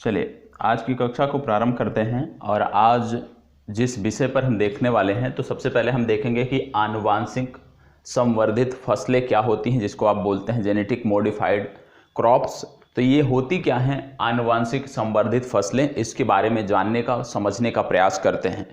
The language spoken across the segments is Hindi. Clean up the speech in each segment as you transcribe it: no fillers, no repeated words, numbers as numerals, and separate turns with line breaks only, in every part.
चलिए आज की कक्षा को प्रारंभ करते हैं। और आज जिस विषय पर हम देखने वाले हैं तो सबसे पहले हम देखेंगे कि आनुवांशिक संवर्धित फसलें क्या होती हैं, जिसको आप बोलते हैं जेनेटिक मॉडिफाइड क्रॉप्स। तो ये होती क्या हैं आनुवांशिक संवर्धित फसलें, इसके बारे में जानने का समझने का प्रयास करते हैं।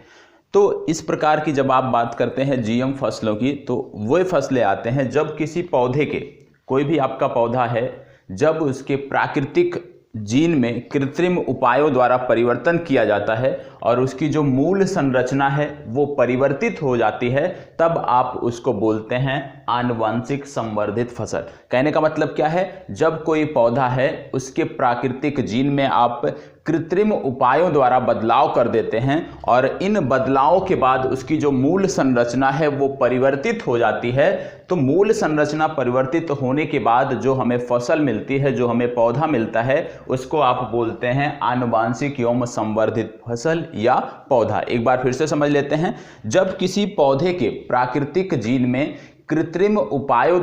तो इस प्रकार की जब आप बात करते हैं जीएम फसलों की, तो वो फसलें आते हैं जब किसी पौधे के, कोई भी आपका पौधा है, जब उसके प्राकृतिक जीन में कृत्रिम उपायों द्वारा परिवर्तन किया जाता है और उसकी जो मूल संरचना है वो परिवर्तित हो जाती है, तब आप उसको बोलते हैं आनुवांशिक संवर्धित फसल। कहने का मतलब क्या है, जब कोई पौधा है उसके प्राकृतिक जीन में आप कृत्रिम उपायों द्वारा बदलाव कर देते हैं और इन बदलावों के बाद उसकी जो मूल संरचना है वो परिवर्तित हो जाती है। तो मूल संरचना परिवर्तित होने के बाद जो हमें फसल मिलती है, जो हमें पौधा मिलता है, उसको आप बोलते हैं आनुवांशिक एवं संवर्धित फसल या पौधा। एक बार फिर से समझ लेते हैं। जब किसी पौधे के प्राकृतिक जीन में कृत्रिम उपायों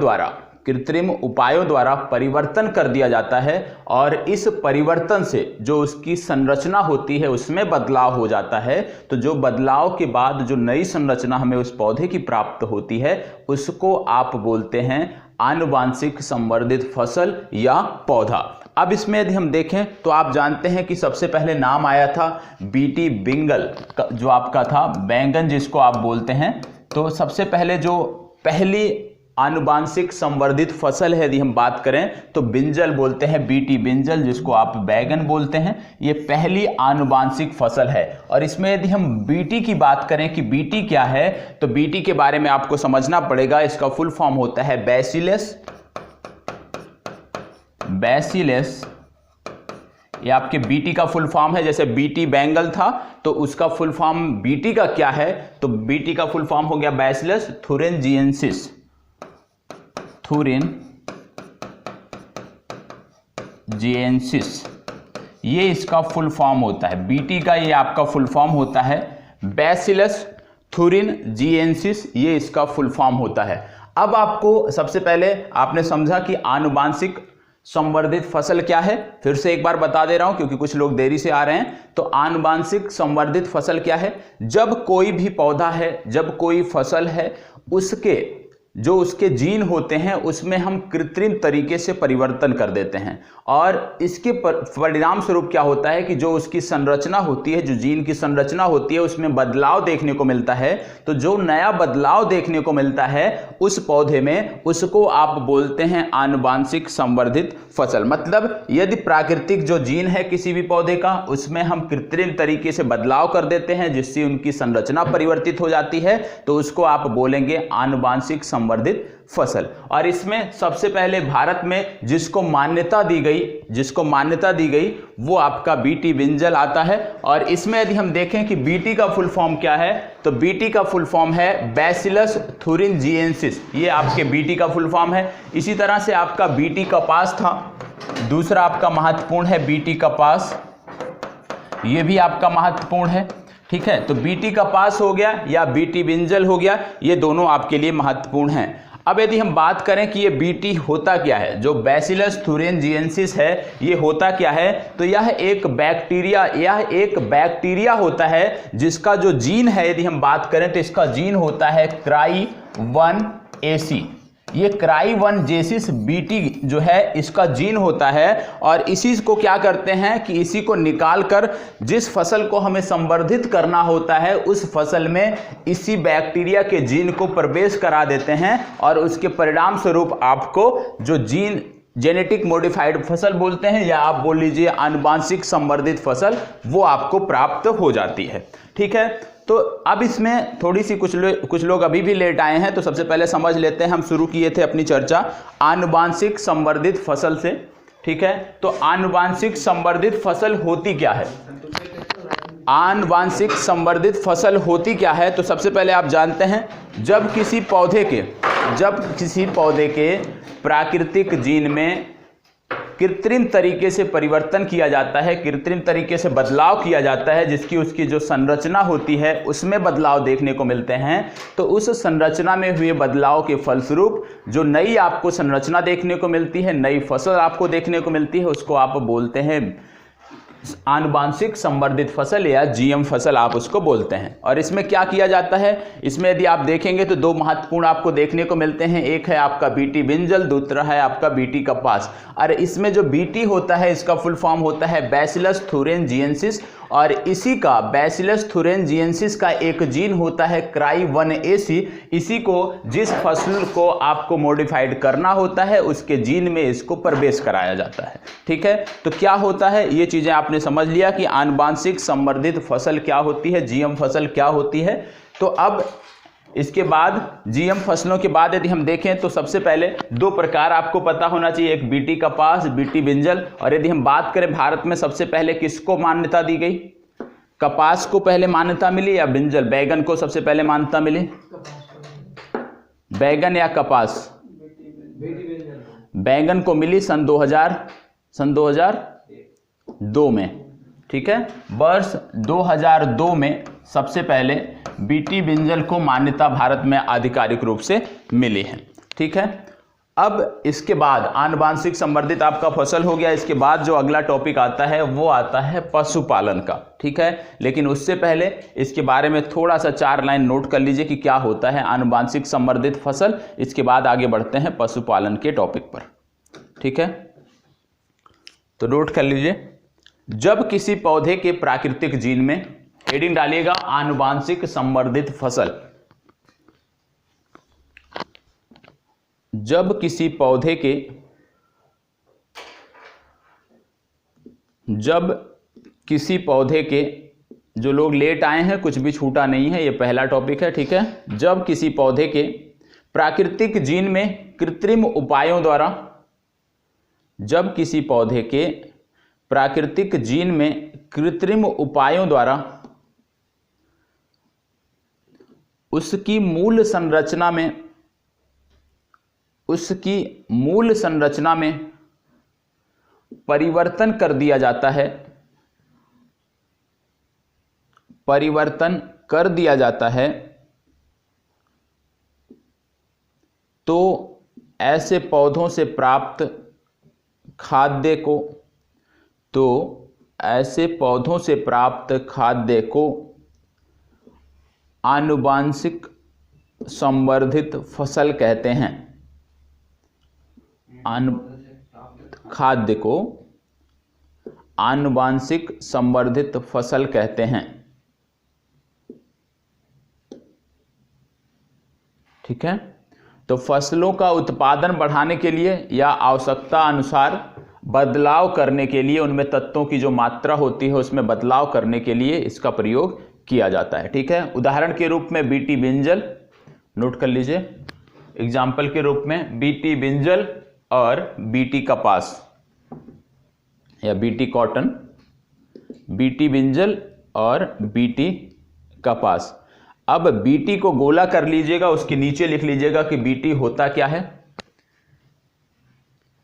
द्वारा परिवर्तन कर दिया जाता है और इस परिवर्तन से जो उसकी संरचना होती है उसमें बदलाव हो जाता है, तो जो बदलाव के बाद जो नई संरचना हमें उस पौधे की प्राप्त होती है उसको आप बोलते हैं आनुवांशिक संवर्धित फसल या पौधा। अब इसमें यदि हम देखें तो आप जानते हैं कि सबसे पहले नाम आया था बीटी बिंगल, जो आपका था बैंगन जिसको आप बोलते हैं। तो सबसे पहले जो पहली आनुवांशिक संवर्धित फसल है यदि हम बात करें तो बिंजल बोलते हैं, बीटी बिंजल जिसको आप बैगन बोलते हैं, ये पहली आनुवांशिक फसल है। और इसमें यदि हम बीटी की बात करें कि बीटी क्या है, तो बीटी के बारे में आपको समझना पड़ेगा। इसका फुल फॉर्म होता है बैसिलस। ये आपके बीटी का फुल फॉर्म है। जैसे बीटी बैंगल था तो उसका फुल फॉर्म बीटी का क्या है, तो बीटी का फुल फॉर्म हो गया बैसिलस थुरिनजिएंसिस। ये इसका फुल फॉर्म होता है। बीटी का ये आपका फुल फॉर्म होता है बैसिलस थुरिनजिएंसिस, ये इसका फुल फॉर्म होता है। अब आपको सबसे पहले आपने समझा कि आनुवांशिक संवर्धित फसल क्या है। फिर से एक बार बता दे रहा हूं क्योंकि कुछ लोग देरी से आ रहे हैं। तो आनुवांशिक संवर्धित फसल क्या है, जब कोई भी पौधा है, जब कोई फसल है, उसके जीन होते हैं उसमें हम कृत्रिम तरीके से परिवर्तन कर देते हैं और इसके परिणाम स्वरूप क्या होता है कि जो उसकी संरचना होती है, जो जीन की संरचना होती है, उसमें बदलाव देखने को मिलता है। तो जो नया बदलाव देखने को मिलता है उस पौधे में, उसको आप बोलते हैं आनुवांशिक संवर्धित फसल। मतलब यदि प्राकृतिक जो जीन है किसी भी पौधे का, उसमें हम कृत्रिम तरीके से बदलाव कर देते हैं जिससे उनकी संरचना परिवर्तित हो जाती है, तो उसको आप बोलेंगे आनुवांशिक संवर्धित फसल। और इसमें सबसे पहले भारत में जिसको मान्यता दी गई वो आपका बीटी बिंजल आता है। और इसमें यदि हम देखें कि बीटी का फुल फॉर्म क्या है, तो बीटी का फुल फॉर्म है बैसिलस थुरिनजिएंसिस, ये आपके बीटी का फुल फॉर्म है। इसी तरह से आपका बीटी कपास था, दूसरा आपका महत्वपूर्ण है बीटी कपास, ये भी आपका महत्वपूर्ण है। ठीक है, तो बीटी कपास हो गया या बीटी बिंजल हो गया, ये दोनों आपके लिए महत्वपूर्ण हैं। अब यदि हम बात करें कि ये बीटी होता क्या है, जो बैसिलस थुरिनजिएंसिस है ये होता क्या है, तो यह एक बैक्टीरिया होता है जिसका जो जीन है, यदि हम बात करें तो इसका जीन होता है क्राई1AC। ये क्राई1जेसिस बीटी जो है इसका जीन होता है और इसी को क्या करते हैं कि इसी को निकाल कर जिस फसल को हमें संवर्धित करना होता है उस फसल में इसी बैक्टीरिया के जीन को प्रवेश करा देते हैं और उसके परिणाम स्वरूप आपको जो जीन जेनेटिक मॉडिफाइड फसल बोलते हैं या आप बोल लीजिए आनुवांशिक संवर्धित फसल, वो आपको प्राप्त हो जाती है। ठीक है, तो अब इसमें थोड़ी सी कुछ लोग अभी भी लेट आए हैं, तो सबसे पहले समझ लेते हैं। हम शुरू किए थे अपनी चर्चा आनुवांशिक संवर्धित फसल से। ठीक है, तो आनुवांशिक संवर्धित फसल होती क्या है, आनुवांशिक संवर्धित फसल होती क्या है, तो सबसे पहले आप जानते हैं जब किसी पौधे के प्राकृतिक जीन में कृत्रिम तरीके से परिवर्तन किया जाता है, कृत्रिम तरीके से बदलाव किया जाता है, जिसकी उसकी जो संरचना होती है उसमें बदलाव देखने को मिलते हैं। तो उस संरचना में हुए बदलाव के फलस्वरूप जो नई आपको संरचना देखने को मिलती है, नई फसल आपको देखने को मिलती है, उसको आप बोलते हैं आनुवांशिक संवर्धित फसल या जीएम फसल आप उसको बोलते हैं। और इसमें क्या किया जाता है, इसमें यदि आप देखेंगे तो दो महत्वपूर्ण आपको देखने को मिलते हैं, एक है आपका बीटी बिंजल, दूसरा है आपका बीटी कपास। और इसमें जो बीटी होता है इसका फुल फॉर्म होता है बैसिलस thuringiensis, और इसी का बैसिलस thuringiensis का एक जीन होता है cry1AC। इसी को जिस फसल को आपको मॉडिफाइड करना होता है उसके जीन में इसको प्रवेश कराया जाता है। ठीक है, तो क्या होता है, ये चीजें आपने समझ लिया कि आनुवांशिक संवर्धित फसल क्या होती है, जीएम फसल क्या होती है। तो अब इसके बाद जीएम फसलों के बाद यदि हम देखें तो सबसे पहले दो प्रकार आपको पता होना चाहिए, एक बीटी कपास, बीटी बिंजल। और यदि हम बात करें भारत में सबसे पहले किसको मान्यता दी गई, कपास को पहले मान्यता मिली या बिंजल, बैगन को सबसे पहले मान्यता मिली, बैगन या कपास? बैगन को मिली सन 2002 में। ठीक है, वर्ष 2002 में सबसे पहले बीटी बिंजल को मान्यता भारत में आधिकारिक रूप से मिली है। ठीक है, अब इसके बाद आनुवांशिक संवर्धित आपका फसल हो गया। इसके बाद जो अगला टॉपिक आता है वो आता है पशुपालन का। ठीक है, लेकिन उससे पहले इसके बारे में थोड़ा सा 4 लाइन नोट कर लीजिए कि क्या होता है आनुवांशिक संवर्धित फसल। इसके बाद आगे बढ़ते हैं पशुपालन के टॉपिक पर। ठीक है, तो नोट कर लीजिए, जब किसी पौधे के प्राकृतिक जीन में, हेडिंग डालिएगा आनुवांशिक संवर्धित फसल, जब किसी पौधे के जो लोग लेट आए हैं कुछ भी छूटा नहीं है, ये पहला टॉपिक है। ठीक है, जब किसी पौधे के प्राकृतिक जीन में कृत्रिम उपायों द्वारा, जब किसी पौधे के प्राकृतिक जीन में कृत्रिम उपायों द्वारा उसकी मूल संरचना में परिवर्तन कर दिया जाता है, तो ऐसे पौधों से प्राप्त खाद्य को आनुवांशिक संवर्धित फसल कहते हैं। खाद्य को आनुवांशिक संवर्धित फसल कहते हैं। ठीक है, तो फसलों का उत्पादन बढ़ाने के लिए या आवश्यकता अनुसार बदलाव करने के लिए, उनमें तत्वों की जो मात्रा होती है उसमें बदलाव करने के लिए इसका प्रयोग किया जाता है। ठीक है, उदाहरण के रूप में बीटी बिंजल, नोट कर लीजिए, एग्जाम्पल के रूप में बीटी बिंजल और बीटी कपास या बीटी कॉटन, बीटी बिंजल और बीटी कपास। अब बीटी को गोला कर लीजिएगा, उसके नीचे लिख लीजिएगा कि बीटी होता क्या है।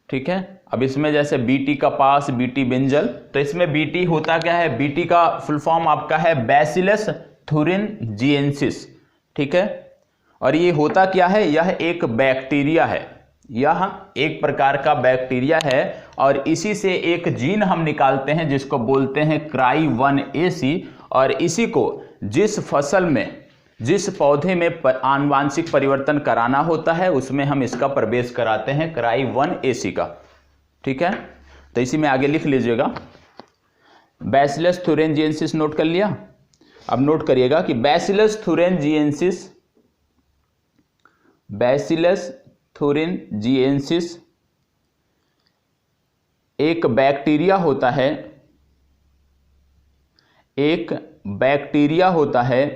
ठीक है, अब इसमें जैसे बीटी कपास, बीटी बिंजल, तो इसमें बीटी होता क्या है, बीटी का फुल फॉर्म आपका है बैसिलस thuringiensis। ठीक है, और ये होता क्या है, यह एक बैक्टीरिया है, यह एक प्रकार का बैक्टीरिया है, और इसी से एक जीन हम निकालते हैं जिसको बोलते हैं cry1AC, और इसी को जिस फसल में, जिस पौधे में आनुवांशिक परिवर्तन कराना होता है उसमें हम इसका प्रवेश कराते हैं cry1AC का। ठीक है, तो इसी में आगे लिख लीजिएगा बैसिलस thuringiensis, नोट कर लिया। अब नोट करिएगा कि बैसिलस thuringiensis एक बैक्टीरिया होता है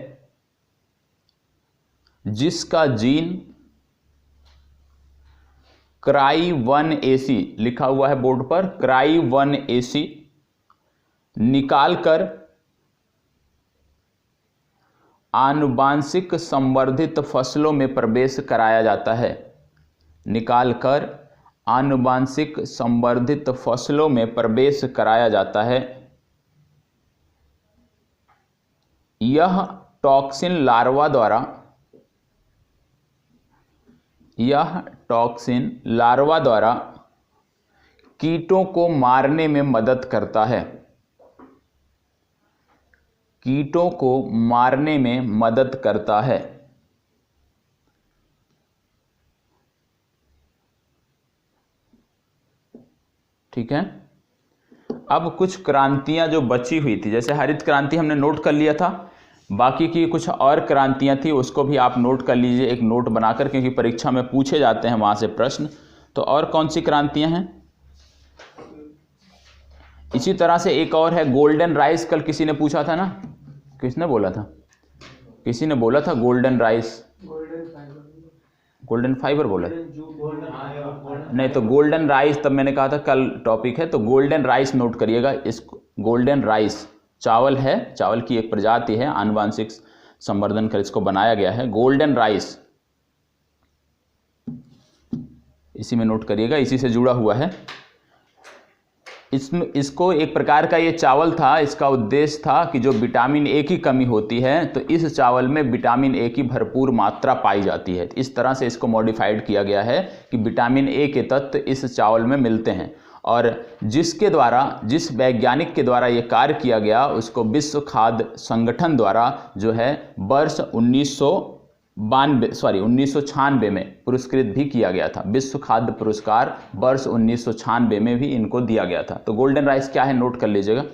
जिसका जीन cry1AC लिखा हुआ है बोर्ड पर, cry1AC निकालकर आनुवांशिक संवर्धित फसलों में प्रवेश कराया जाता है, निकालकर आनुवांशिक संवर्धित फसलों में प्रवेश कराया जाता है। यह टॉक्सिन लार्वा द्वारा कीटों को मारने में मदद करता है। कीटों को मारने में मदद करता है। ठीक है। अब कुछ क्रांतियां जो बची हुई थी, जैसे हरित क्रांति हमने नोट कर लिया था, बाकी की कुछ और क्रांतियां थी उसको भी आप नोट कर लीजिए एक नोट बनाकर, क्योंकि परीक्षा में पूछे जाते हैं वहां से प्रश्न। तो और कौन सी क्रांतियां हैं? इसी तरह से एक और है गोल्डन राइस। कल किसी ने पूछा था ना, किसने बोला था? किसी ने बोला था गोल्डन राइस, गोल्डन फाइबर बोला नहीं, तो गोल्डन राइस तब मैंने कहा था कल टॉपिक है, तो गोल्डन राइस नोट करिएगा। इस गोल्डन राइस चावल है, चावल की एक प्रजाति है, आनुवांशिक संवर्धन कर इसको बनाया गया है गोल्डन राइस, इसी में नोट करिएगा, इसी से जुड़ा हुआ है। इसको एक प्रकार का ये चावल था, इसका उद्देश्य था कि जो विटामिन ए की कमी होती है तो इस चावल में विटामिन ए की भरपूर मात्रा पाई जाती है। इस तरह से इसको मॉडिफाइड किया गया है कि विटामिन ए के तत्व इस चावल में मिलते हैं, और जिसके द्वारा, जिस वैज्ञानिक के द्वारा ये कार्य किया गया उसको विश्व खाद्य संगठन द्वारा जो है वर्ष 1996 में पुरस्कृत भी किया गया था। विश्व खाद्य पुरस्कार वर्ष 1996 में भी इनको दिया गया था। तो गोल्डन राइस क्या है नोट कर लीजिएगा।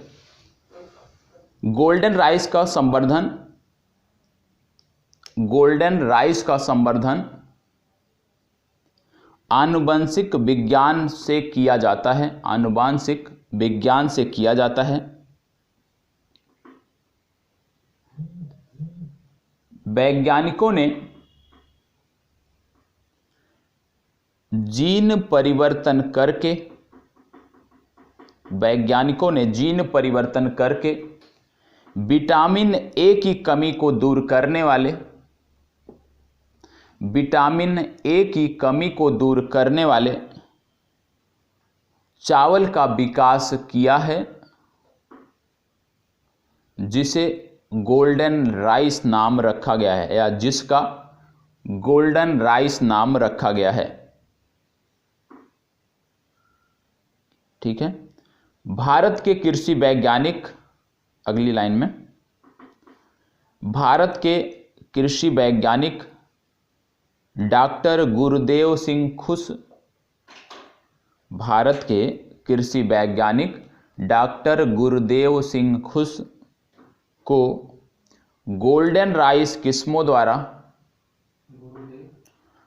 गोल्डन राइस का संवर्धन, गोल्डन राइस का संवर्धन आनुवंशिक विज्ञान से किया जाता है, आनुवंशिक विज्ञान से किया जाता है। वैज्ञानिकों ने जीन परिवर्तन करके, वैज्ञानिकों ने जीन परिवर्तन करके विटामिन ए की कमी को दूर करने वाले, विटामिन ए की कमी को दूर करने वाले चावल का विकास किया है, जिसे गोल्डन राइस नाम रखा गया है, या जिसका गोल्डन राइस नाम रखा गया है। ठीक है। भारत के कृषि वैज्ञानिक, अगली लाइन में, भारत के कृषि वैज्ञानिक डॉक्टर गुरुदेव सिंह खुश, भारत के कृषि वैज्ञानिक डॉक्टर गुरुदेव सिंह खुश को गोल्डन राइस किस्मों द्वारा,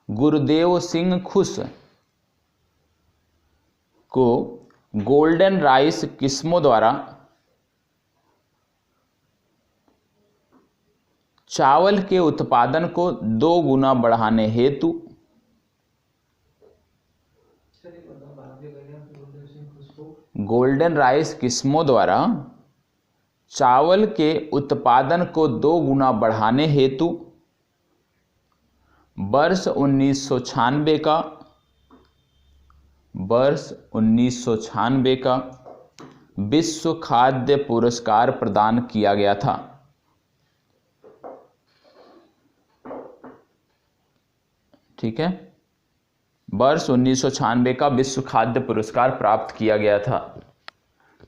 गुरुदेव सिंह खुश को गोल्डन राइस किस्मों द्वारा चावल के उत्पादन को 2 गुना बढ़ाने हेतु, गोल्डन राइस किस्मों द्वारा चावल के उत्पादन को 2 गुना बढ़ाने हेतु वर्ष 1996 का, वर्ष 1996 का विश्व खाद्य पुरस्कार प्रदान किया गया था। ठीक है। वर्ष 1996 का विश्व खाद्य पुरस्कार प्राप्त किया गया था।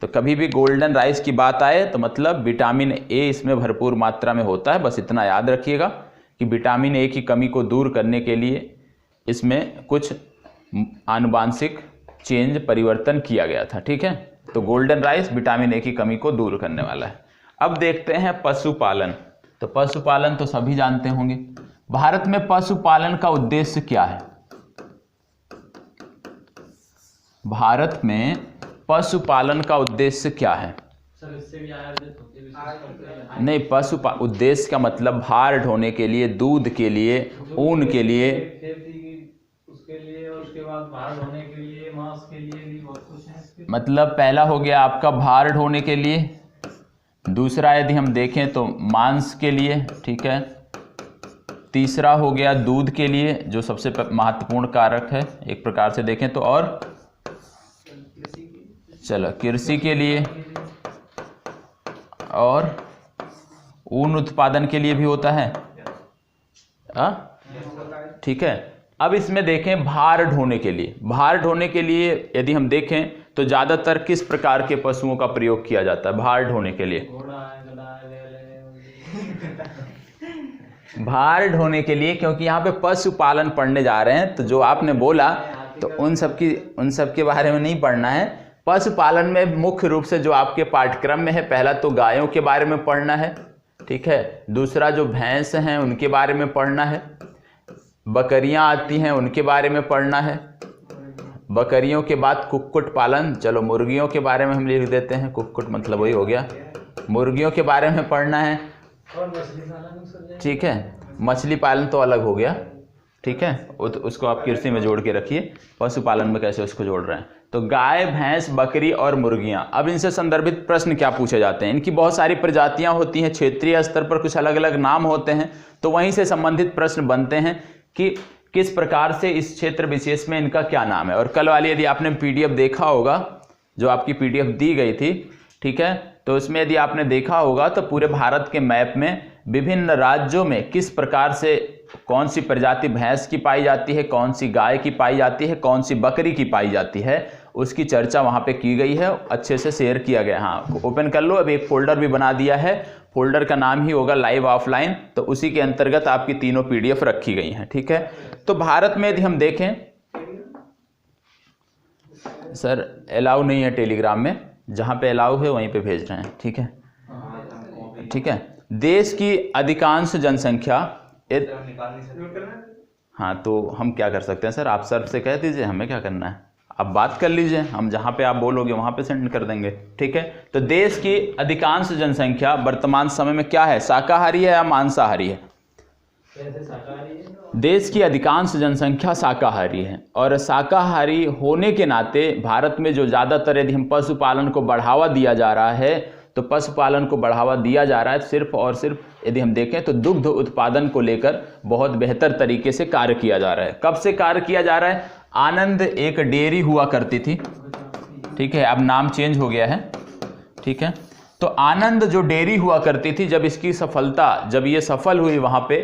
तो कभी भी गोल्डन राइस की बात आए तो मतलब विटामिन ए इसमें भरपूर मात्रा में होता है। बस इतना याद रखिएगा कि विटामिन ए की कमी को दूर करने के लिए इसमें कुछ आनुवांशिक चेंज, परिवर्तन किया गया था। ठीक है। तो गोल्डन राइस विटामिन ए की कमी को दूर करने वाला है। अब देखते हैं पशुपालन। तो पशुपालन तो सभी जानते होंगे। भारत में पशुपालन का उद्देश्य क्या है? भारत में पशुपालन का उद्देश्य क्या है?
सर इससे भी आयुर्वेद होती है।
नहीं, उद्देश्य का मतलब भार ढोने के लिए, दूध के लिए, ऊन के लिए,
खेती उसके लिए, और उसके बाद भार ढोने के लिए, मांस के लिए भी बहुत कुछ है इसके।
मतलब पहला हो गया आपका भार ढोने के लिए, दूसरा यदि हम देखें तो मांस के लिए, ठीक है, तीसरा हो गया दूध के लिए जो सबसे महत्वपूर्ण कारक है एक प्रकार से देखें तो, और चलो कृषि के लिए, और ऊन उत्पादन के लिए भी होता है। ठीक है। अब इसमें देखें भार ढोने के लिए, भार ढोने के लिए यदि हम देखें तो ज़्यादातर किस प्रकार के पशुओं का प्रयोग किया जाता है भार ढोने के लिए?
घोड़ा है, गधा है, बैल है,
भार ढोने के लिए, क्योंकि यहाँ पे पशुपालन पढ़ने जा रहे हैं, तो जो आपने बोला तो उन सब के बारे में नहीं पढ़ना है। पशुपालन में मुख्य रूप से जो आपके पाठ्यक्रम में है, पहला तो गायों के बारे में पढ़ना है, ठीक है। दूसरा जो भैंस हैं उनके बारे में पढ़ना है, बकरियां आती हैं उनके बारे में पढ़ना है, बकरियों के बाद कुक्कुट पालन, चलो मुर्गियों के बारे में हम लिख देते हैं, कुक्कुट मतलब वही हो गया, मुर्गियों के बारे में पढ़ना है,
और मछली पालन,
ठीक है। मछली पालन तो अलग हो गया, ठीक है, उसको आप कृषि में जोड़ के रखिए, पशुपालन में कैसे उसको जोड़ रहे हैं। तो गाय, भैंस, बकरी और मुर्गियां, अब इनसे संदर्भित प्रश्न क्या पूछे जाते हैं। इनकी बहुत सारी प्रजातियां होती हैं, क्षेत्रीय स्तर पर कुछ अलग अलग नाम होते हैं, तो वहीं से संबंधित प्रश्न बनते हैं कि किस प्रकार से इस क्षेत्र विशेष में इनका क्या नाम है। और कल वाली यदि आपने पीडीएफ देखा होगा, जो आपकी पीडीएफ दी गई थी, ठीक है, तो उसमें यदि आपने देखा होगा तो पूरे भारत के मैप में विभिन्न राज्यों में किस प्रकार से कौन सी प्रजाति भैंस की पाई जाती है, कौन सी गाय की पाई जाती है, कौन सी बकरी की पाई जाती है, उसकी चर्चा वहाँ पे की गई है, अच्छे से शेयर किया गया। हाँ, ओपन कर लो, अभी एक फोल्डर भी बना दिया है, फोल्डर का नाम ही होगा लाइव ऑफलाइन, तो उसी के अंतर्गत आपकी तीनों पीडीएफ रखी गई हैं, ठीक है। तो भारत में यदि हम देखें, सर अलाउ नहीं है टेलीग्राम में, जहाँ पे अलाउ है वहीं पे भेज रहे हैं, ठीक है, ठीक है। देश की अधिकांश जनसंख्या, हाँ तो हम क्या कर सकते हैं सर, आप सर से कह दीजिए, हमें क्या करना है, आप बात कर लीजिए, हम जहाँ पे आप बोलोगे वहाँ पे सेंड कर देंगे, ठीक है। तो देश की अधिकांश जनसंख्या वर्तमान समय में क्या है, शाकाहारी है या मांसाहारी है? देश की अधिकांश जनसंख्या शाकाहारी है, और शाकाहारी होने के नाते भारत में जो ज़्यादातर यदि हम पशुपालन को बढ़ावा दिया जा रहा है, तो पशुपालन को बढ़ावा दिया जा रहा है सिर्फ और सिर्फ यदि हम देखें तो दुग्ध उत्पादन को लेकर बहुत बेहतर तरीके से कार्य किया जा रहा है। कब से कार्य किया जा रहा है? आनंद एक डेयरी हुआ करती थी, ठीक है, अब नाम चेंज हो गया है, ठीक है। तो आनंद जो डेयरी हुआ करती थी, जब इसकी सफलता, जब ये सफल हुई वहाँ पे,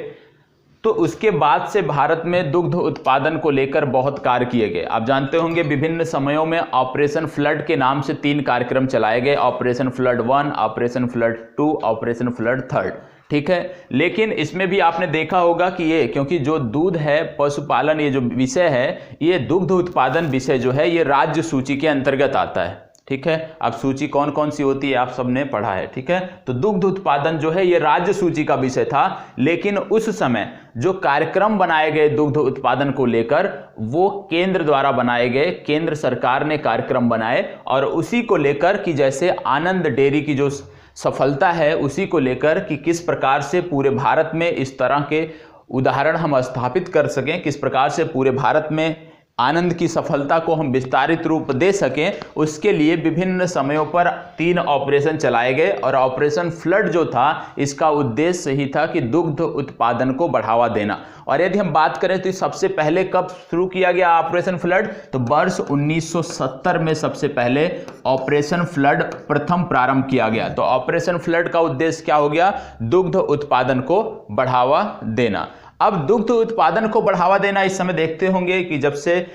तो उसके बाद से भारत में दुग्ध उत्पादन को लेकर बहुत कार्य किए गए। आप जानते होंगे विभिन्न समयों में ऑपरेशन फ्लड के नाम से 3 कार्यक्रम चलाए गए, operation flood 1, operation flood 2, operation flood 3, ठीक है। लेकिन इसमें भी आपने देखा होगा कि ये, क्योंकि जो दूध है, पशुपालन, ये जो विषय है, ये दुग्ध उत्पादन विषय जो है, ये राज्य सूची के अंतर्गत आता है, ठीक है। अब सूची कौन कौन सी होती है आप सबने पढ़ा है, ठीक है। तो दुग्ध उत्पादन जो है ये राज्य सूची का विषय था, लेकिन उस समय जो कार्यक्रम बनाए गए दुग्ध उत्पादन को लेकर, वो केंद्र द्वारा बनाए गए, केंद्र सरकार ने कार्यक्रम बनाए, और उसी को लेकर कि जैसे आनंद डेयरी की जो सफलता है, उसी को लेकर कि किस प्रकार से पूरे भारत में इस तरह के उदाहरण हम स्थापित कर सकें, किस प्रकार से पूरे भारत में आनंद की सफलता को हम विस्तारित रूप दे सकें, उसके लिए विभिन्न समयों पर 3 ऑपरेशन चलाए गए। और ऑपरेशन फ्लड जो था, इसका उद्देश्य ही था कि दुग्ध उत्पादन को बढ़ावा देना। और यदि हम बात करें तो सबसे पहले कब शुरू किया गया ऑपरेशन फ्लड, तो वर्ष 1970 में सबसे पहले ऑपरेशन फ्लड प्रथम प्रारंभ किया गया। तो ऑपरेशन फ्लड का उद्देश्य क्या हो गया? दुग्ध उत्पादन को बढ़ावा देना। अब दुग्ध उत्पादन को बढ़ावा देना, इस समय देखते होंगे कि जब से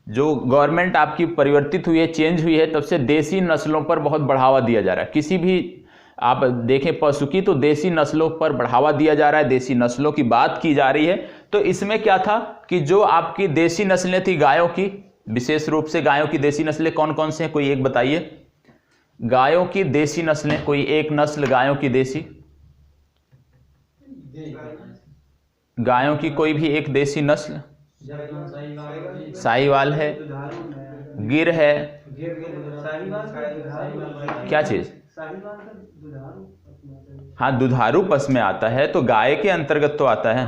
जो गवर्नमेंट आपकी परिवर्तित हुई है, चेंज हुई है, तब से देसी नस्लों पर बहुत बढ़ावा दिया जा रहा है। किसी भी आप देखें पशु की, तो देसी नस्लों पर बढ़ावा दिया जा रहा है, देसी नस्लों की बात की जा रही है। तो इसमें क्या था कि जो आपकी देसी नस्लें थी गायों की, विशेष रूप से गायों की देसी नस्लें कौन कौन से हैं, कोई एक बताइए। गायों की देसी नस्लें, कोई एक नस्ल गायों की देसी, गायों की कोई भी एक देसी नस्ल। साहीवाल है, गिर है, क्या चीज? हाँ, दुधारू पशु में आता है, तो गाय के अंतर्गत तो आता है।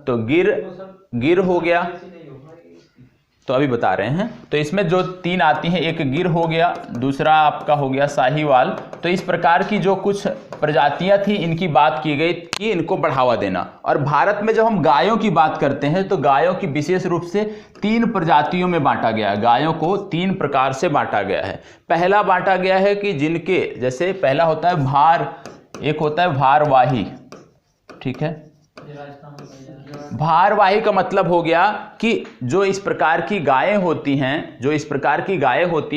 तो गिर हो गया, तो अभी बता रहे हैं। तो इसमें जो 3 आती हैं, एक गिर हो गया, दूसरा आपका हो गया साहीवाल। तो इस प्रकार की जो कुछ प्रजातियां थी, इनकी बात की गई कि इनको बढ़ावा देना। और भारत में जब हम गायों की बात करते हैं, तो गायों की विशेष रूप से 3 प्रजातियों में बांटा गया है। गायों को 3 प्रकार से बांटा गया है। पहला बांटा गया है कि जिनके, जैसे पहला होता है भार, एक होता है भारवाही, ठीक है,
ये राजस्थान में पाई जाती है।
भारवाही का मतलब हो गया कि जो इस प्रकार की गायें होती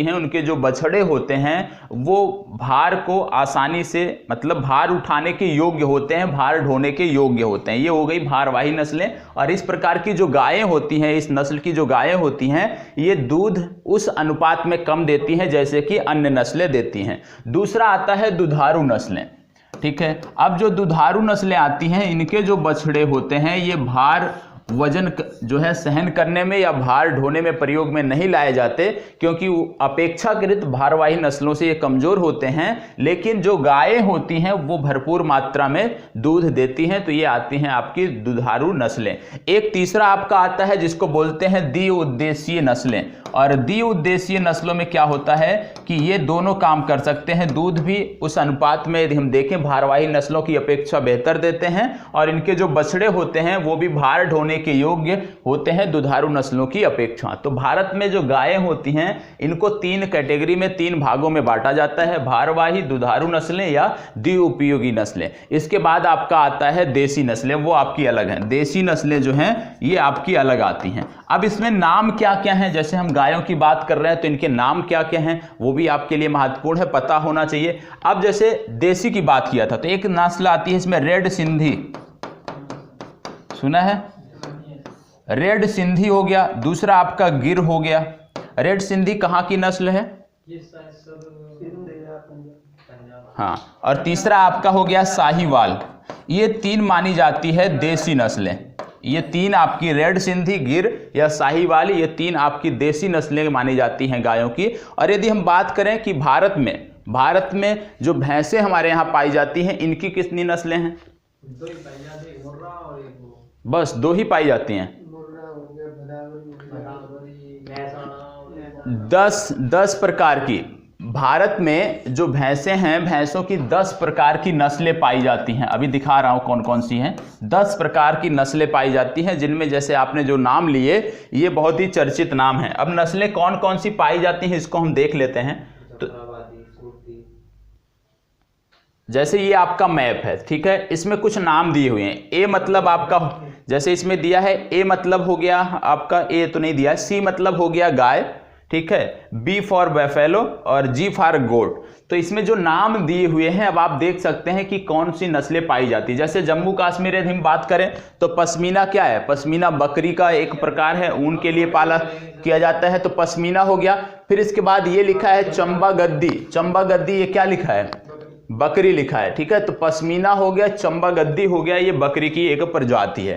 हैं, उनके जो बछड़े होते हैं वो भार को आसानी से, मतलब भार उठाने के योग्य होते हैं, भार ढोने के योग्य होते हैं। ये हो गई भारवाही नस्लें। और इस प्रकार की जो गायें होती हैं, इस नस्ल की जो गायें होती हैं, ये दूध उस अनुपात में कम देती हैं जैसे कि अन्य नस्लें देती हैं। दूसरा आता है दुधारू नस्लें। ठीक है, अब जो दुधारू नस्लें आती हैं, इनके जो बछड़े होते हैं ये भार वजन जो है सहन करने में या भार ढोने में प्रयोग में नहीं लाए जाते, क्योंकि अपेक्षाकृत भारवाही नस्लों से ये कमजोर होते हैं। लेकिन जो गायें होती हैं वो भरपूर मात्रा में दूध देती हैं, तो ये आती हैं आपकी दुधारू नस्लें। एक तीसरा आपका आता है जिसको बोलते हैं द्विउद्देशीय नस्लें। और द्विउद्देशीय नस्लों में क्या होता है कि ये दोनों काम कर सकते हैं, दूध भी उस अनुपात में यदि हम देखें भारवाही नस्लों की अपेक्षा बेहतर देते हैं, और इनके जो बछड़े होते हैं वो भी भार ढोने के योग्य होते हैं दुधारू नस्लों की अपेक्षा। तो भारत में जो गायें होती हैं इनको 3 कैटेगरी में, 3 भागों में बांटा जाता है, भारवाही, दुधारू नस्लें या द्विउपयोगी नस्लें। इसके बाद आपका आता है देसी नस्लें, वो आपकी अलग हैं। देसी नस्लें जो हैं ये आपकी अलग आती हैं। अब इसमें नाम क्या क्या हैं, जैसे हम गायों की बात कर रहे हैं तो इनके नाम क्या क्या हैं वो भी आपके लिए महत्वपूर्ण है, पता होना चाहिए। अब जैसे देसी की बात किया था तो एक नस्ल आती है इसमें रेड सिंधी, सुना है, रेड सिंधी हो गया। दूसरा आपका गिर हो गया। रेड सिंधी कहाँ की नस्ल है?
ये सब पंजाब।
हाँ, और तीसरा आपका हो गया साहीवाल। ये 3 मानी जाती है देसी नस्लें। ये 3 आपकी रेड सिंधी, गिर या साहीवाल, ये 3 आपकी देसी नस्लें मानी जाती हैं गायों की। और यदि हम बात करें कि भारत में जो भैंसें हमारे यहाँ पाई जाती हैं, इनकी कितनी नस्लें हैं?
2 ही पाई जाती है, मुर्रा और एक वो।
बस 2 ही पाई जाती हैं। 10 प्रकार की भारत में जो भैंसें हैं, भैंसों की 10 प्रकार की नस्लें पाई जाती हैं। अभी दिखा रहा हूं कौन कौन सी हैं। 10 प्रकार की नस्लें पाई जाती हैं, जिनमें जैसे आपने जो नाम लिए ये बहुत ही चर्चित नाम हैं। अब नस्लें कौन कौन सी पाई जाती हैं इसको हम देख लेते हैं। तो जैसे ये आपका मैप है, ठीक है, इसमें कुछ नाम दिए हुए हैं। ए मतलब आपका, जैसे इसमें दिया है ए मतलब हो गया आपका, ए तो नहीं दिया, सी मतलब हो गया गाय, ठीक है, बी फॉर बैफेलो और जी फॉर गोट। तो इसमें जो नाम दिए हुए हैं अब आप देख सकते हैं कि कौन सी नस्लें पाई जाती है। जैसे जम्मू कश्मीर यदि हम बात करें तो पश्मीना क्या है? पश्मीना बकरी का एक प्रकार है, ऊन के लिए पाला किया जाता है, तो पश्मीना हो गया। फिर इसके बाद ये लिखा है चंबा गद्दी। चंबा गद्दी ये क्या लिखा है? बकरी लिखा है, ठीक है, तो पश्मीना हो गया, चंबा गद्दी हो गया, ये बकरी की एक प्रजाति है।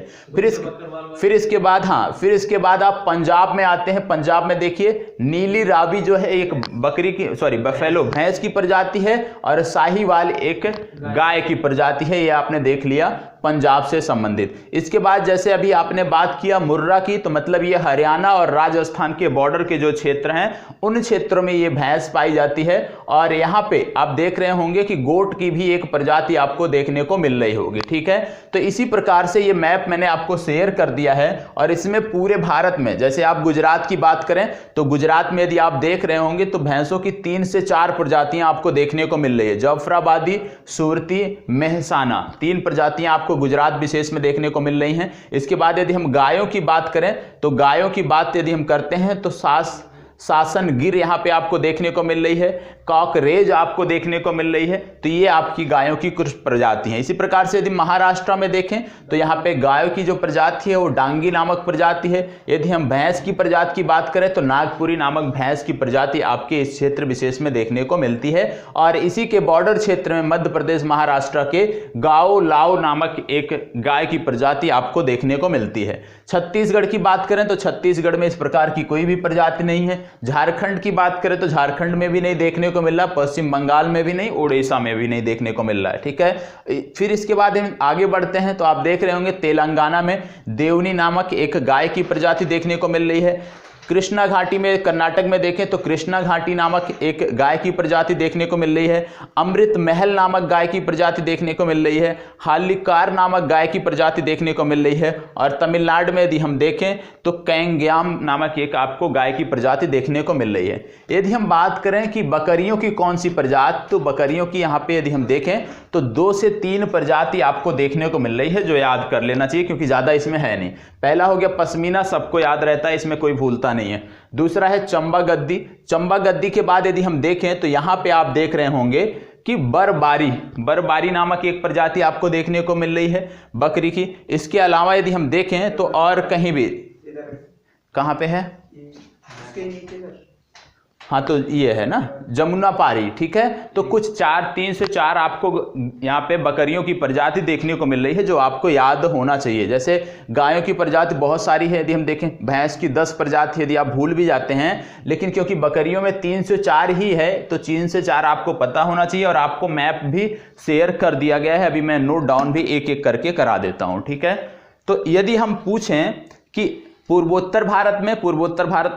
फिर इसके बाद आप पंजाब में आते हैं। पंजाब में देखिए नीली रावी जो है एक बकरी की, बफेलो भैंस की प्रजाति है, और साहीवाल एक गाय की प्रजाति है। ये आपने देख लिया पंजाब से संबंधित। इसके बाद जैसे अभी आपने बात किया मुर्रा की, तो मतलब ये हरियाणा और राजस्थान के बॉर्डर के जो क्षेत्र हैं उन क्षेत्रों में ये भैंस पाई जाती है। और यहाँ पे आप देख रहे होंगे कि गोट की भी एक प्रजाति आपको देखने को मिल रही होगी, ठीक है। तो इसी प्रकार से ये मैप मैंने आपको शेयर कर दिया है, और इसमें पूरे भारत में जैसे आप गुजरात की बात करें तो गुजरात में यदि आप देख रहे होंगे तो भैंसों की 3 से 4 प्रजातियां आपको देखने को मिल रही है। जाफराबादी, सूरती, मेहसाना, 3 प्रजातियां आपको गुजरात विशेष में देखने को मिल रही हैं। इसके बाद यदि हम गायों की बात करें तो गायों की बात यदि हम करते हैं तो शासन गिर यहाँ पे आपको देखने को मिल रही है, कॉकरेज आपको देखने को मिल रही है। तो ये आपकी गायों की कुछ प्रजाति हैं। इसी प्रकार से यदि महाराष्ट्र में देखें तो यहाँ पे गायों की जो प्रजाति है वो डांगी नामक प्रजाति है। यदि हम भैंस की प्रजाति की बात करें तो नागपुरी नामक भैंस की प्रजाति आपके इस क्षेत्र विशेष में देखने को मिलती है। और इसी के बॉर्डर क्षेत्र में मध्य प्रदेश महाराष्ट्र के गाओ लाओ नामक एक गाय की प्रजाति आपको देखने को मिलती है। छत्तीसगढ़ की बात करें तो छत्तीसगढ़ में इस प्रकार की कोई भी प्रजाति नहीं है। झारखंड की बात करें तो झारखंड में भी नहीं देखने को मिल रहा, पश्चिम बंगाल में भी नहीं, उड़ीसा में भी नहीं देखने को मिल रहा है, ठीक है। फिर इसके बाद हम आगे बढ़ते हैं तो आप देख रहे होंगे तेलंगाना में देवनी नामक एक गाय की प्रजाति देखने को मिल रही है। कृष्णा घाटी में कर्नाटक में देखें तो कृष्णा घाटी नामक एक गाय की प्रजाति देखने को मिल रही है। अमृत महल नामक गाय की प्रजाति देखने को मिल रही है। हालीकार नामक गाय की प्रजाति देखने को मिल रही है। और तमिलनाडु में यदि हम देखें तो कैंग्याम नामक एक आपको गाय की प्रजाति देखने को मिल रही है। यदि हम बात करें कि बकरियों की कौन सी प्रजाति, तो बकरियों की यहाँ पे यदि हम देखें तो 2 से 3 प्रजाति आपको देखने को मिल रही है, जो याद कर लेना चाहिए क्योंकि ज़्यादा इसमें है नहीं। पहला हो गया पश्मीना, सबको याद रहता है, इसमें कोई भूलता नहीं है। दूसरा है चंबा गद्दी। चंबा गद्दी के बाद यदि हम देखें तो यहाँ पे आप देख रहे होंगे कि बरबारी नामक एक प्रजाति आपको देखने को मिल रही है बकरी की। इसके अलावा यदि हम देखें तो और कहीं भी, कहाँ पे है, हाँ तो ये है ना जमुना पारी, ठीक है। तो कुछ 3 से 4 आपको यहाँ पे बकरियों की प्रजाति देखने को मिल रही है, जो आपको याद होना चाहिए। जैसे गायों की प्रजाति बहुत सारी है, यदि हम देखें भैंस की 10 प्रजाति, यदि आप भूल भी जाते हैं, लेकिन क्योंकि बकरियों में 3 से 4 ही है तो 3 से 4 आपको पता होना चाहिए। और आपको मैप भी शेयर कर दिया गया है, अभी मैं नोट डाउन भी एक एक करके करा देता हूँ, ठीक है। तो यदि हम पूछें कि पूर्वोत्तर भारत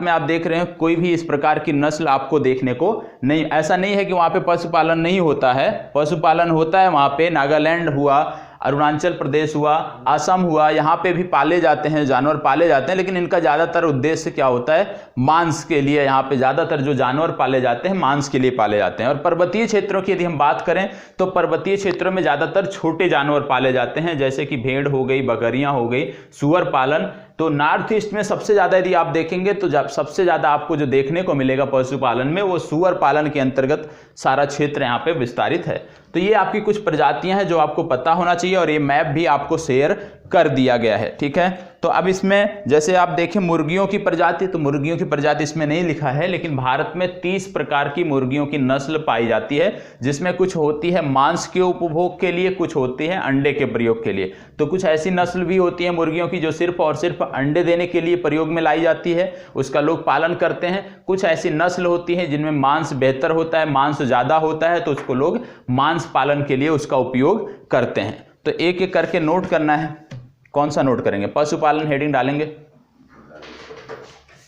में आप देख रहे हैं कोई भी इस प्रकार की नस्ल आपको देखने को नहीं, ऐसा नहीं है कि वहाँ पे पशुपालन नहीं होता है, पशुपालन होता है वहाँ पे। नागालैंड हुआ, अरुणाचल प्रदेश हुआ, असम हुआ, यहाँ पे भी पाले जाते हैं, जानवर पाले जाते हैं, लेकिन इनका ज़्यादातर उद्देश्य क्या होता है, मांस के लिए। यहाँ पे ज़्यादातर जो जानवर पाले जाते हैं मांस के लिए पाले जाते हैं। और पर्वतीय क्षेत्रों की यदि हम बात करें तो पर्वतीय क्षेत्रों में ज़्यादातर छोटे जानवर पाले जाते हैं, जैसे कि भेड़ हो गई, बकरियाँ हो गई, सुअर पालन। तो नॉर्थ ईस्ट में सबसे ज़्यादा यदि आप देखेंगे तो सबसे ज़्यादा आपको जो देखने को मिलेगा पशुपालन में, वो सुअर पालन के अंतर्गत सारा क्षेत्र यहाँ पे विस्तारित है। तो ये आपकी कुछ प्रजातियां हैं जो आपको पता होना चाहिए, और ये मैप भी आपको शेयर कर दिया गया है, ठीक है। तो अब इसमें जैसे आप देखें मुर्गियों की प्रजाति, तो मुर्गियों की प्रजाति इसमें नहीं लिखा है, लेकिन भारत में 30 प्रकार की मुर्गियों की नस्ल पाई जाती है, जिसमें कुछ होती है मांस के उपभोग के लिए, कुछ होती है अंडे के प्रयोग के लिए। तो कुछ ऐसी नस्ल भी होती है मुर्गियों की जो सिर्फ और सिर्फ अंडे देने के लिए प्रयोग में लाई जाती है, उसका लोग पालन करते हैं। कुछ ऐसी नस्ल होती है जिनमें मांस बेहतर होता है, मांस ज़्यादा होता है, तो उसको लोग मांस पालन के लिए उसका उपयोग करते हैं। तो एक एक करके नोट करना है। कौन सा नोट करेंगे? पशुपालन हेडिंग डालेंगे,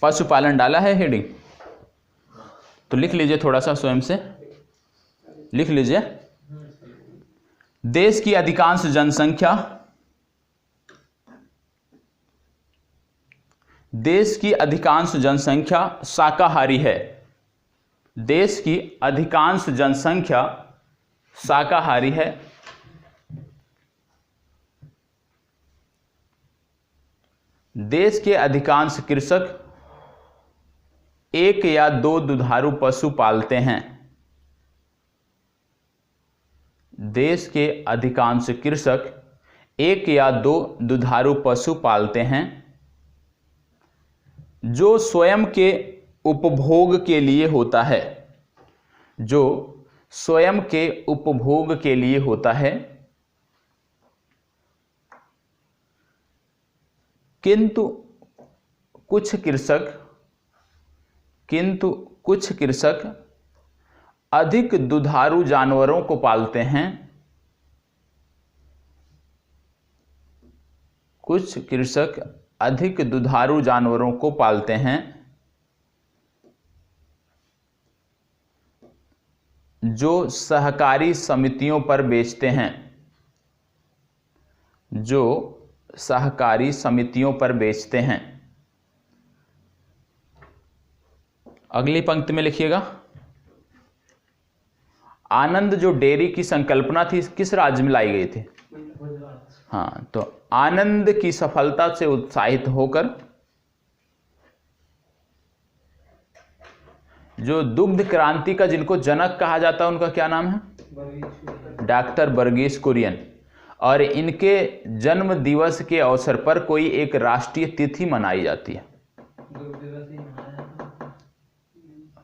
पशुपालन डाला है हेडिंग, तो लिख लीजिए, थोड़ा सा स्वयं से लिख लीजिए। देश की अधिकांश जनसंख्या शाकाहारी है। देश की अधिकांश जनसंख्या शाकाहारी है। देश के अधिकांश कृषक 1 या 2 दुधारू पशु पालते हैं। देश के अधिकांश कृषक 1 या 2 दुधारू पशु पालते हैं, जो स्वयं के उपभोग के लिए होता है, जो स्वयं के उपभोग के लिए होता है। किंतु कुछ कृषक अधिक दुधारू जानवरों को पालते हैं। कुछ कृषक अधिक दुधारू जानवरों को पालते हैं, जो सहकारी समितियों पर बेचते हैं, जो सहकारी समितियों पर बेचते हैं। अगली पंक्ति में लिखिएगा, आनंद जो डेयरी की संकल्पना थी किस राज्य में लाई गई थी? हाँ, तो आनंद की सफलता से उत्साहित होकर जो दुग्ध क्रांति का जिनको जनक कहा जाता है उनका क्या नाम है? डॉक्टर वर्गीस कुरियन। और इनके जन्म दिवस के अवसर पर कोई एक राष्ट्रीय तिथि मनाई जाती है।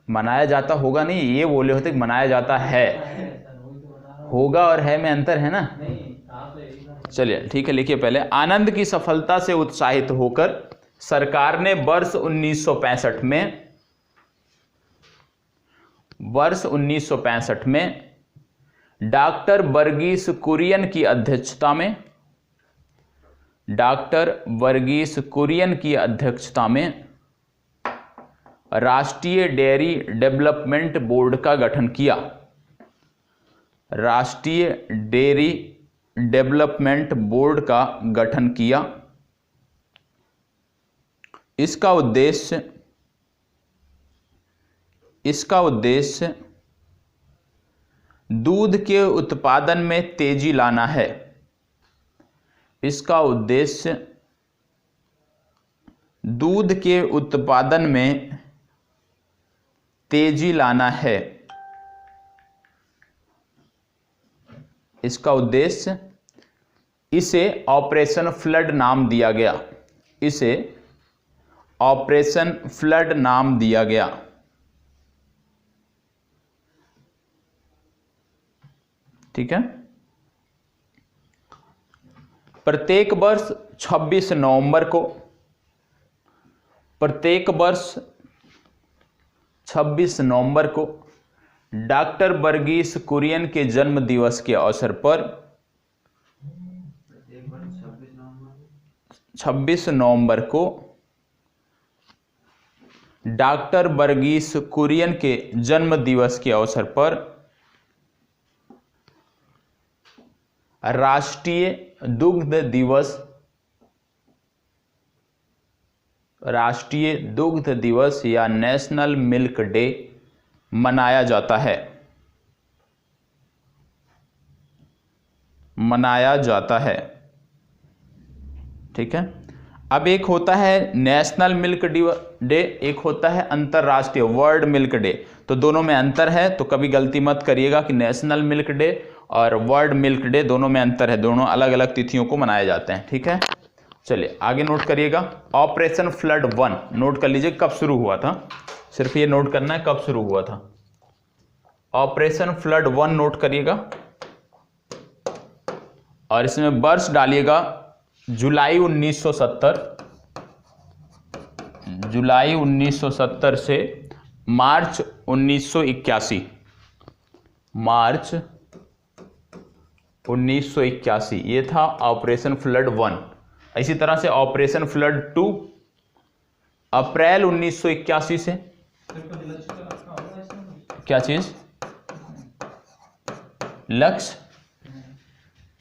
मनाया जाता होगा नहीं, ये बोले होते मनाया जाता है, होगा और है में अंतर है ना। चलिए ठीक है, लिखिए पहले। आनंद की सफलता से उत्साहित होकर सरकार ने वर्ष 1965 में डॉक्टर वर्गीस कुरियन की अध्यक्षता में राष्ट्रीय डेयरी डेवलपमेंट बोर्ड का गठन किया। राष्ट्रीय डेयरी डेवलपमेंट बोर्ड का गठन किया। इसका उद्देश्य दूध के उत्पादन में तेजी लाना है। इसका उद्देश्य दूध के उत्पादन में तेजी लाना है। इसका उद्देश्य, इसे ऑपरेशन फ्लड नाम दिया गया। इसे ऑपरेशन फ्लड नाम दिया गया। ठीक है। प्रत्येक वर्ष 26 नवंबर को, प्रत्येक वर्ष 26 नवंबर को डॉक्टर वर्गीस कुरियन के जन्म दिवस के अवसर पर 26 नवंबर को डॉक्टर वर्गीस कुरियन के जन्म दिवस के अवसर पर राष्ट्रीय दुग्ध दिवस, राष्ट्रीय दुग्ध दिवस या नेशनल मिल्क डे मनाया जाता है। मनाया जाता है। ठीक है। अब एक होता है नेशनल मिल्क डे, एक होता है अंतरराष्ट्रीय वर्ल्ड मिल्क डे। तो दोनों में अंतर है, तो कभी गलती मत करिएगा कि नेशनल मिल्क डे और वर्ल्ड मिल्क डे दोनों में अंतर है, दोनों अलग अलग तिथियों को मनाए जाते हैं। ठीक है। चलिए आगे नोट करिएगा। ऑपरेशन फ्लड 1 नोट कर लीजिए कब शुरू हुआ था, सिर्फ ये नोट करना है कब शुरू हुआ था। ऑपरेशन फ्लड 1 नोट करिएगा और इसमें वर्ष डालिएगा जुलाई 1970, जुलाई 1970 से मार्च 1981, मार्च 1981 ये था ऑपरेशन फ्लड 1। इसी तरह से ऑपरेशन फ्लड 2 अप्रैल 1981 से, क्या चीज, लक्ष्य,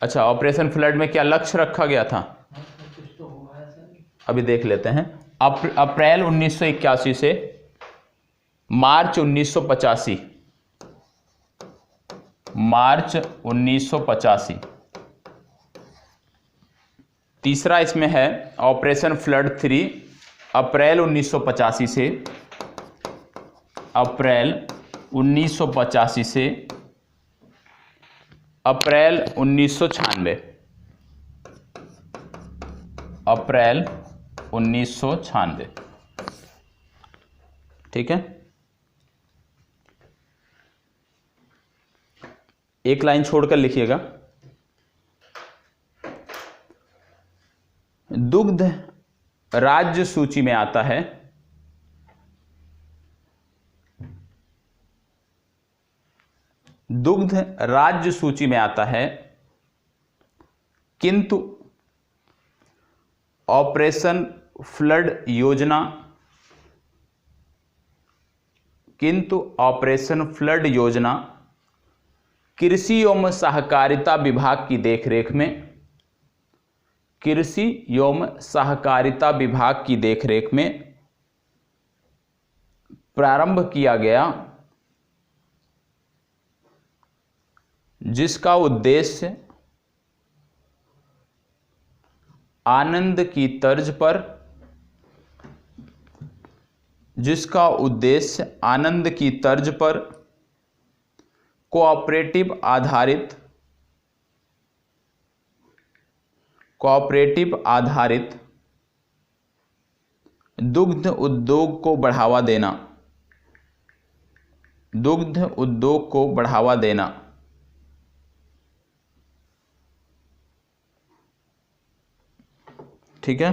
अच्छा ऑपरेशन फ्लड में क्या लक्ष्य रखा गया था, अभी देख लेते हैं। अप्रैल 1981 से मार्च 1985, मार्च 1985। तीसरा इसमें है ऑपरेशन फ्लड 3 अप्रैल 1985 से, अप्रैल 1985 से अप्रैल 1996, अप्रैल 1996। ठीक है। एक लाइन छोड़कर लिखिएगा। दुग्ध राज्य सूची में आता है, दुग्ध राज्य सूची में आता है, किंतु ऑपरेशन फ्लड योजना, किंतु ऑपरेशन फ्लड योजना कृषि एवं सहकारिता विभाग की देखरेख में, कृषि एवं सहकारिता विभाग की देखरेख में प्रारंभ किया गया, जिसका उद्देश्य आनंद की तर्ज पर, जिसका उद्देश्य आनंद की तर्ज पर कोऑपरेटिव आधारित, कोऑपरेटिव आधारित दुग्ध उद्योग को बढ़ावा देना, दुग्ध उद्योग को बढ़ावा देना। ठीक है।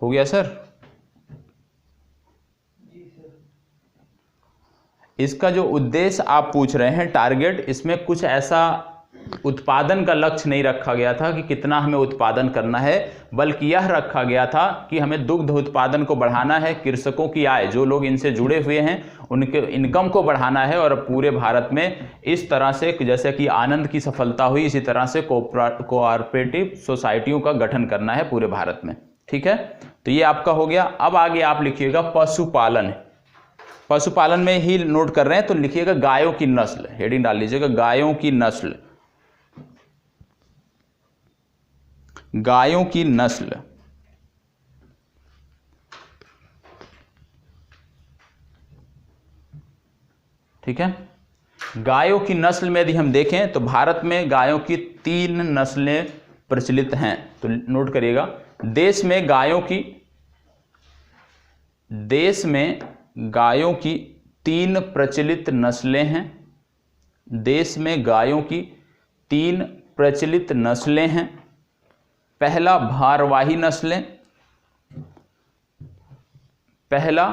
हो गया सर। इसका जो उद्देश्य आप पूछ रहे हैं टारगेट, इसमें कुछ ऐसा उत्पादन का लक्ष्य नहीं रखा गया था कि कितना हमें उत्पादन करना है, बल्कि यह रखा गया था कि हमें दुग्ध उत्पादन को बढ़ाना है, कृषकों की आय, जो लोग इनसे जुड़े हुए हैं उनके इनकम को बढ़ाना है, और पूरे भारत में इस तरह से जैसे कि आनंद की सफलता हुई इसी तरह से कोऑपरेटिव सोसाइटियों का गठन करना है पूरे भारत में। ठीक है, तो ये आपका हो गया। अब आगे आप लिखिएगा पशुपालन। पशुपालन में ही नोट कर रहे हैं तो लिखिएगा गायों की नस्ल, हेडिंग डाल लीजिएगा गायों की नस्ल। गायों की नस्ल, ठीक है। गायों की नस्ल में यदि हम देखें तो भारत में गायों की 3 नस्लें प्रचलित हैं, तो नोट करिएगा। देश में गायों की 3 प्रचलित नस्लें हैं। देश में गायों की 3 प्रचलित नस्लें हैं। पहला भारवाही नस्लें, पहला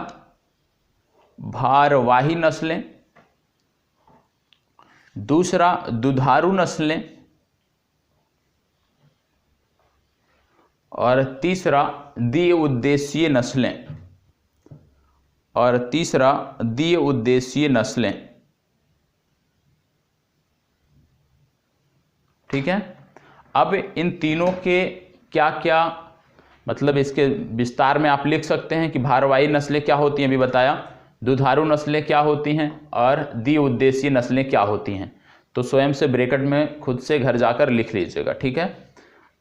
भारवाही नस्लें, दूसरा दुधारू नस्लें, और तीसरा द्विउद्देशीय नस्लें, और तीसरा द्विउद्देशीय नस्लें। ठीक है, अब इन तीनों के क्या क्या मतलब इसके विस्तार में आप लिख सकते हैं कि भारवाही नस्लें क्या होती हैं, अभी बताया, दुधारू नस्लें क्या होती हैं, और द्विउद्देशीय नस्लें क्या होती हैं। तो स्वयं से ब्रैकेट में खुद से घर जाकर लिख लीजिएगा। ठीक है,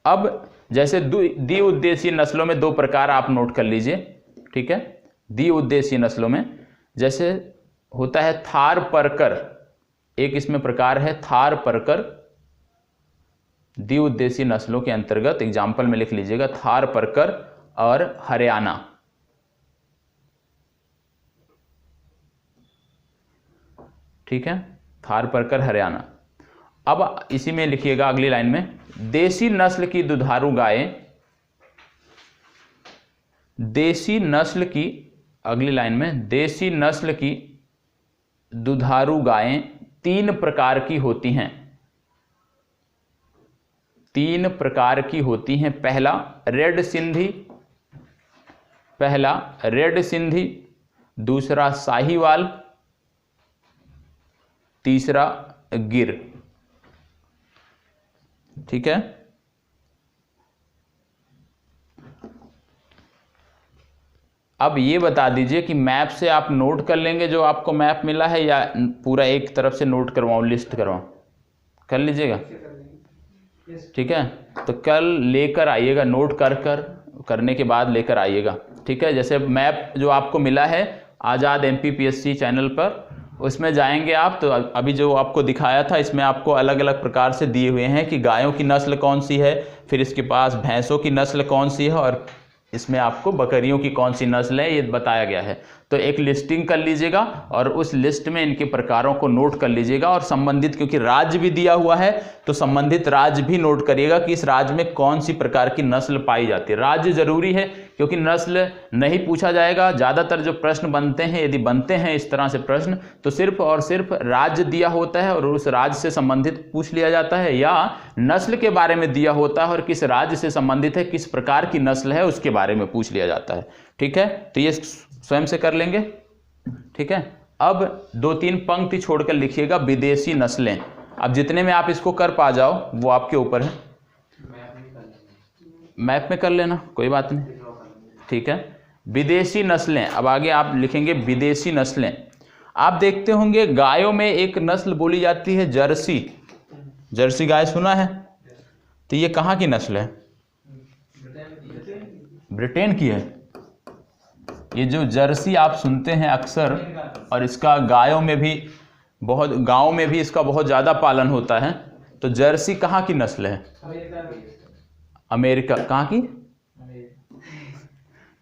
अब जैसे द्विउद्देशीय नस्लों में 2 प्रकार आप नोट कर लीजिए। ठीक है, द्विउद्देशीय नस्लों में जैसे होता है थार परकर, एक इसमें प्रकार है थार परकर। द्विउद्देशीय नस्लों के अंतर्गत एग्जाम्पल में लिख लीजिएगा थार परकर और हरियाणा। ठीक है, थार परकर हरियाणा। अब इसी में लिखिएगा अगली लाइन में देसी नस्ल की दुधारू गायें, देसी नस्ल की, अगली लाइन में देसी नस्ल की दुधारू गायें 3 प्रकार की होती हैं। 3 प्रकार की होती हैं। पहला रेड सिंधी, दूसरा साहीवाल, तीसरा गिर। ठीक है, अब ये बता दीजिए कि मैप से आप नोट कर लेंगे जो आपको मैप मिला है, या पूरा एक तरफ से नोट करवाऊं, लिस्ट करवाऊं? कर लीजिएगा। ठीक है, तो कल लेकर आइएगा, नोट करने के बाद लेकर आइएगा। ठीक है, जैसे मैप जो आपको मिला है आज़ाद MPPSC चैनल पर, उसमें जाएंगे आप तो अभी जो आपको दिखाया था इसमें आपको अलग अलग प्रकार से दिए हुए हैं कि गायों की नस्ल कौन सी है, फिर इसके पास भैंसों की नस्ल कौन सी है, और इसमें आपको बकरियों की कौन सी नस्ल है ये बताया गया है। तो एक लिस्टिंग कर लीजिएगा और उस लिस्ट में इनके प्रकारों को नोट कर लीजिएगा, और संबंधित, क्योंकि राज्य भी दिया हुआ है तो संबंधित राज्य भी नोट करिएगा कि इस राज्य में कौन सी प्रकार की नस्ल पाई जाती है। राज्य जरूरी है क्योंकि नस्ल नहीं पूछा जाएगा। ज़्यादातर जो प्रश्न बनते हैं, यदि बनते हैं इस तरह से प्रश्न, तो सिर्फ और सिर्फ राज्य दिया होता है और उस राज्य से संबंधित पूछ लिया जाता है, या नस्ल के बारे में दिया होता है और किस राज्य से संबंधित है, किस प्रकार की नस्ल है उसके बारे में पूछ लिया जाता है। ठीक है, तो ये स्वयं से कर लेंगे। ठीक है, अब 2-3 पंक्ति छोड़कर लिखिएगा विदेशी नस्लें। अब जितने में आप इसको कर पा जाओ वो आपके ऊपर है, मैप में कर लेना, कोई बात नहीं। ठीक है, विदेशी नस्लें। अब आगे आप लिखेंगे विदेशी नस्लें। आप देखते होंगे गायों में एक नस्ल बोली जाती है जर्सी। जर्सी गाय सुना है? तो ये कहाँ की नस्ल है? ब्रिटेन की है। ये जो जर्सी आप सुनते हैं अक्सर, और इसका गायों में भी बहुत, गाँव में भी इसका बहुत ज़्यादा पालन होता है। तो जर्सी कहाँ की नस्ल है? अमेरिका। कहाँ की?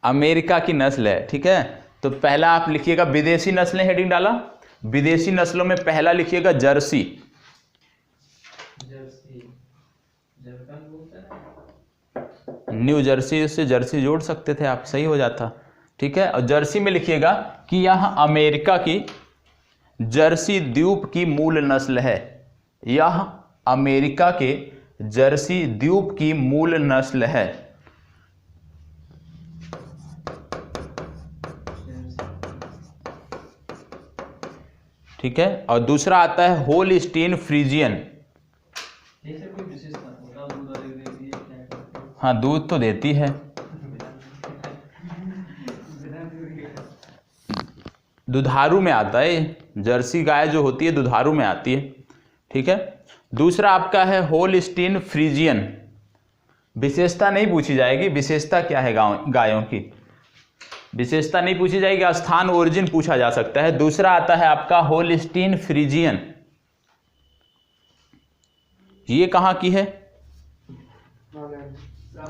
अमेरिका की नस्ल है। ठीक है, तो पहला आप लिखिएगा विदेशी नस्लें, हेडिंग डाला। विदेशी नस्लों में पहला लिखिएगा जर्सी। न्यू जर्सी से जर्सी जोड़ सकते थे आप, सही हो जाता। ठीक है, और जर्सी में लिखिएगा कि यह अमेरिका की जर्सी द्वीप की मूल नस्ल है। यह अमेरिका के जर्सी द्वीप की मूल नस्ल है? ठीक है। और दूसरा आता है होलस्टीन फ्रीजियन।
जैसे कोई विशेषता होगा, दूध अधिक देती है, क्या करते हैं?
हाँ, दूध तो देती है। दुधारू में आता है, जर्सी गाय जो होती है दुधारू में आती है। ठीक है। दूसरा आपका है होलस्टीन फ्रीजियन। विशेषता नहीं पूछी जाएगी, विशेषता क्या है गायों की, विशेषता नहीं पूछी जाएगी, स्थान ओरिजिन पूछा जा सकता है। दूसरा आता है आपका होलस्टीन फ्रीजियन। ये कहाँ की है?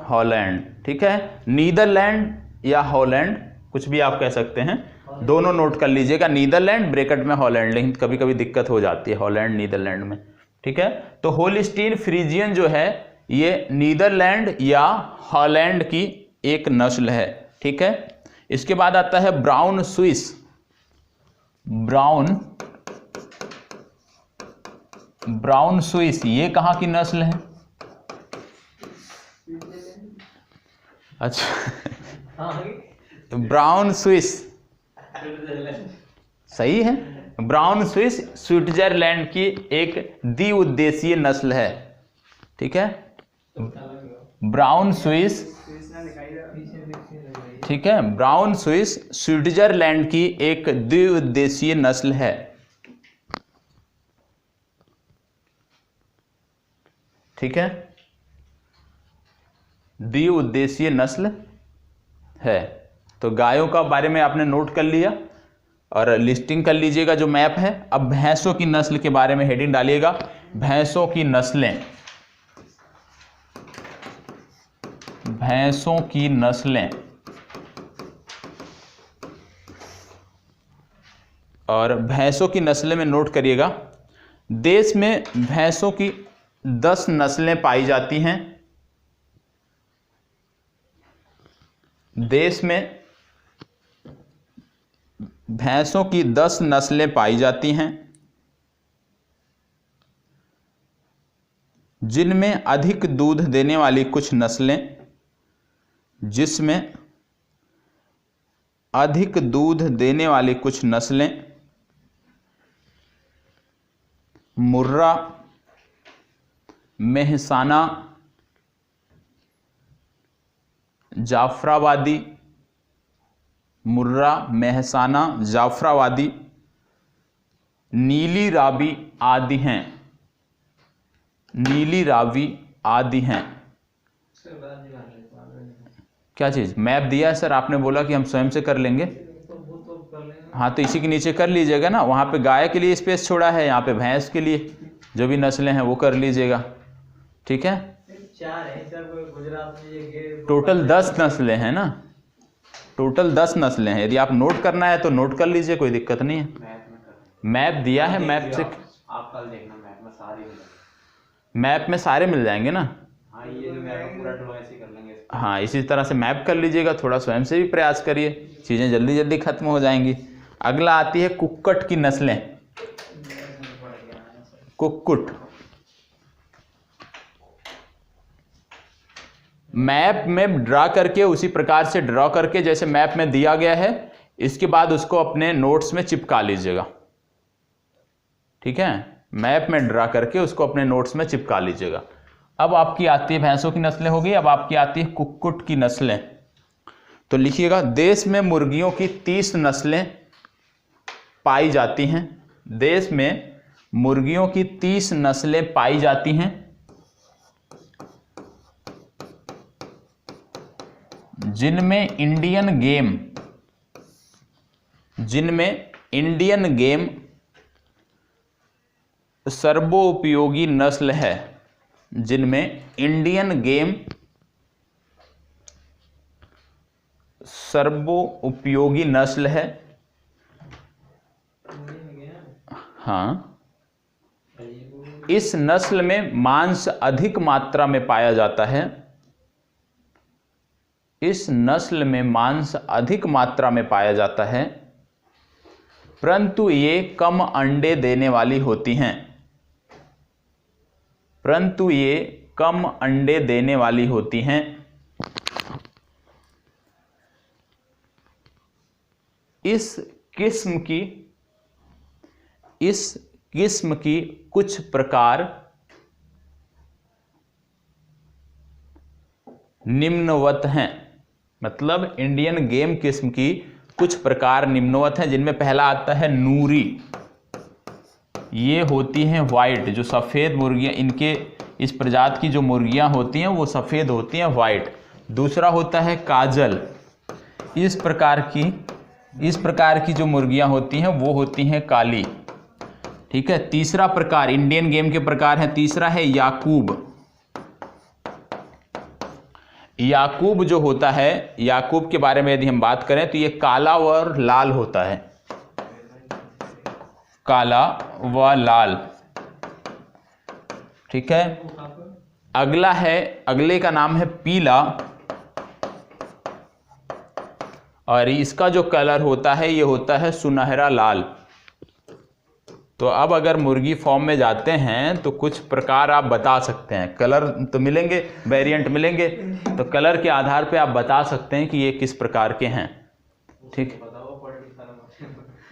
हॉलैंड। ठीक है। नीदरलैंड या हॉलैंड, कुछ भी आप कह सकते हैं, दोनों नोट कर लीजिएगा। नीदरलैंड ब्रैकेट में हॉलैंड, लेकिन कभी कभी दिक्कत हो जाती है हॉलैंड नीदरलैंड में। ठीक है। तो होलस्टीन फ्रीजियन जो है ये नीदरलैंड या हॉलैंड की एक नस्ल है। ठीक है। इसके बाद आता है ब्राउन स्विस। ब्राउन स्विस ये कहाँ की नस्ल है? अच्छा, ब्राउन स्विस सही है। ब्राउन स्विस स्विट्जरलैंड की एक द्विउद्देशीय नस्ल है। ठीक है। ब्राउन स्विस, ठीक है, ब्राउन स्विस स्विट्जरलैंड की एक द्विउद्देशीय नस्ल है। ठीक है। द्विउद्देशीय नस्ल है। तो गायों का बारे में आपने नोट कर लिया और लिस्टिंग कर लीजिएगा जो मैप है। अब भैंसों की नस्ल के बारे में हेडिंग डालिएगा, भैंसों की नस्लें। भैंसों की नस्लें, और भैंसों की नस्लें में नोट करिएगा, देश में भैंसों की 10 नस्लें पाई जाती हैं। देश में भैंसों की 10 नस्लें पाई जाती हैं, जिनमें अधिक दूध देने वाली कुछ नस्लें, जिसमें अधिक दूध देने वाली कुछ नस्लें मुर्रा, मेहसाना, जाफराबादी, मुर्रा, मेहसाना, जाफराबादी, नीली रावी आदि हैं। नीली रावी आदि हैं। क्या चीज़? मैप दिया है सर, आपने बोला कि हम स्वयं से कर लेंगे। हाँ, तो इसी के नीचे कर लीजिएगा ना, वहाँ पे गाय के लिए स्पेस छोड़ा है, यहाँ पे भैंस के लिए जो भी नस्लें हैं वो कर लीजिएगा। ठीक है।
4 है सर, गुजरात में ये
टोटल 10 नस्लें हैं ना, टोटल 10 नस्लें हैं। यदि आप नोट करना है तो नोट कर लीजिए, कोई दिक्कत नहीं है। मैप दिया है, मैप से
आप कल देखना, मैप में सारे मिल जाएंगे।
मैप में सारे मिल जाएंगे ना।
हाँ, ये जो मैप पूरा ड्रॉ ऐसे कर लेंगे।
हाँ, इसी तरह से मैप कर लीजिएगा, थोड़ा स्वयं से भी प्रयास करिए, चीज़ें जल्दी जल्दी खत्म हो जाएंगी। अगला आती है कुक्कुट की नस्लें। कुक्कुट मैप में ड्रा करके, उसी प्रकार से ड्रॉ करके जैसे मैप में दिया गया है, इसके बाद उसको अपने नोट्स में चिपका लीजिएगा। ठीक है। मैप में ड्रा करके उसको अपने नोट्स में चिपका लीजिएगा। अब आपकी आती है भैंसों की नस्लें हो गई, अब आपकी आती है कुक्कुट की नस्लें। तो लिखिएगा, देश में मुर्गियों की 30 नस्लें पाई जाती हैं। देश में मुर्गियों की 30 नस्लें पाई जाती हैं, जिनमें इंडियन गेम सर्वोपयोगी नस्ल है। जिनमें इंडियन गेम सर्वोपयोगी नस्ल है। हाँ, इस नस्ल में मांस अधिक मात्रा में पाया जाता है। इस नस्ल में मांस अधिक मात्रा में पाया जाता है, परंतु ये कम अंडे देने वाली होती हैं। परंतु ये कम अंडे देने वाली होती हैं। इस किस्म की कुछ प्रकार निम्नवत हैं। मतलब इंडियन गेम किस्म की कुछ प्रकार निम्नवत हैं, जिनमें पहला आता है नूरी। ये होती हैं वाइट, जो सफ़ेद मुर्गियां, इनके इस प्रजाति की जो मुर्गियां होती हैं वो सफ़ेद होती हैं, वाइट। दूसरा होता है काजल। इस प्रकार की जो मुर्गियां होती हैं वो होती हैं काली। ठीक है। तीसरा प्रकार, इंडियन गेम के प्रकार है, तीसरा है याकूब। याकूब जो होता है, याकूब के बारे में यदि हम बात करें तो ये काला और लाल होता है, काला व लाल। ठीक है। अगले का नाम है पीला, और इसका जो कलर होता है ये होता है सुनहरा लाल। तो अब अगर मुर्गी फॉर्म में जाते हैं तो कुछ प्रकार आप बता सकते हैं, कलर तो मिलेंगे, वेरिएंट मिलेंगे, तो कलर के आधार पे आप बता सकते हैं कि ये किस प्रकार के हैं। ठीक,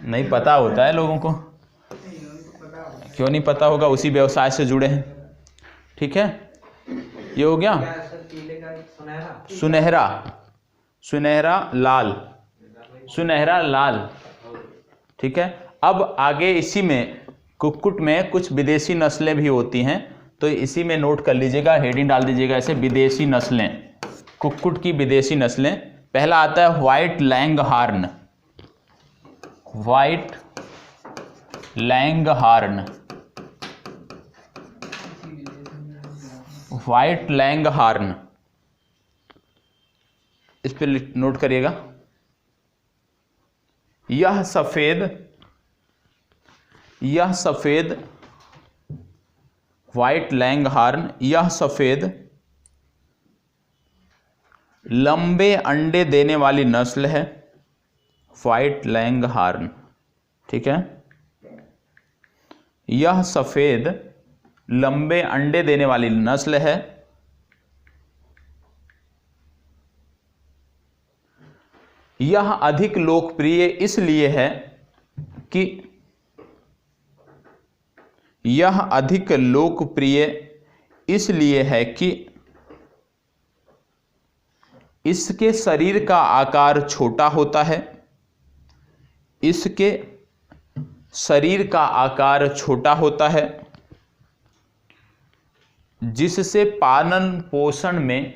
नहीं पता होता है लोगों को, क्यों नहीं पता होगा, उसी व्यवसाय से जुड़े हैं। ठीक है, ये हो गया सुनहरा लाल। ठीक है। अब आगे इसी में कुक्कुट में कुछ विदेशी नस्लें भी होती हैं, तो इसी में नोट कर लीजिएगा, हेडिंग डाल दीजिएगा ऐसे, विदेशी नस्लें, कुक्कुट की विदेशी नस्लें। पहला आता है व्हाइट लैंगहॉर्न। व्हाइट लैंगहॉर्न, इस पे नोट करिएगा। यह सफेद व्हाइट लैंगहॉर्न, यह सफेद लंबे अंडे देने वाली नस्ल है, व्हाइट लैंगहॉर्न। ठीक है। यह सफेद लंबे अंडे देने वाली नस्ल है। यह अधिक लोकप्रिय इसलिए है कि इसके शरीर का आकार छोटा होता है। जिससे पालन पोषण में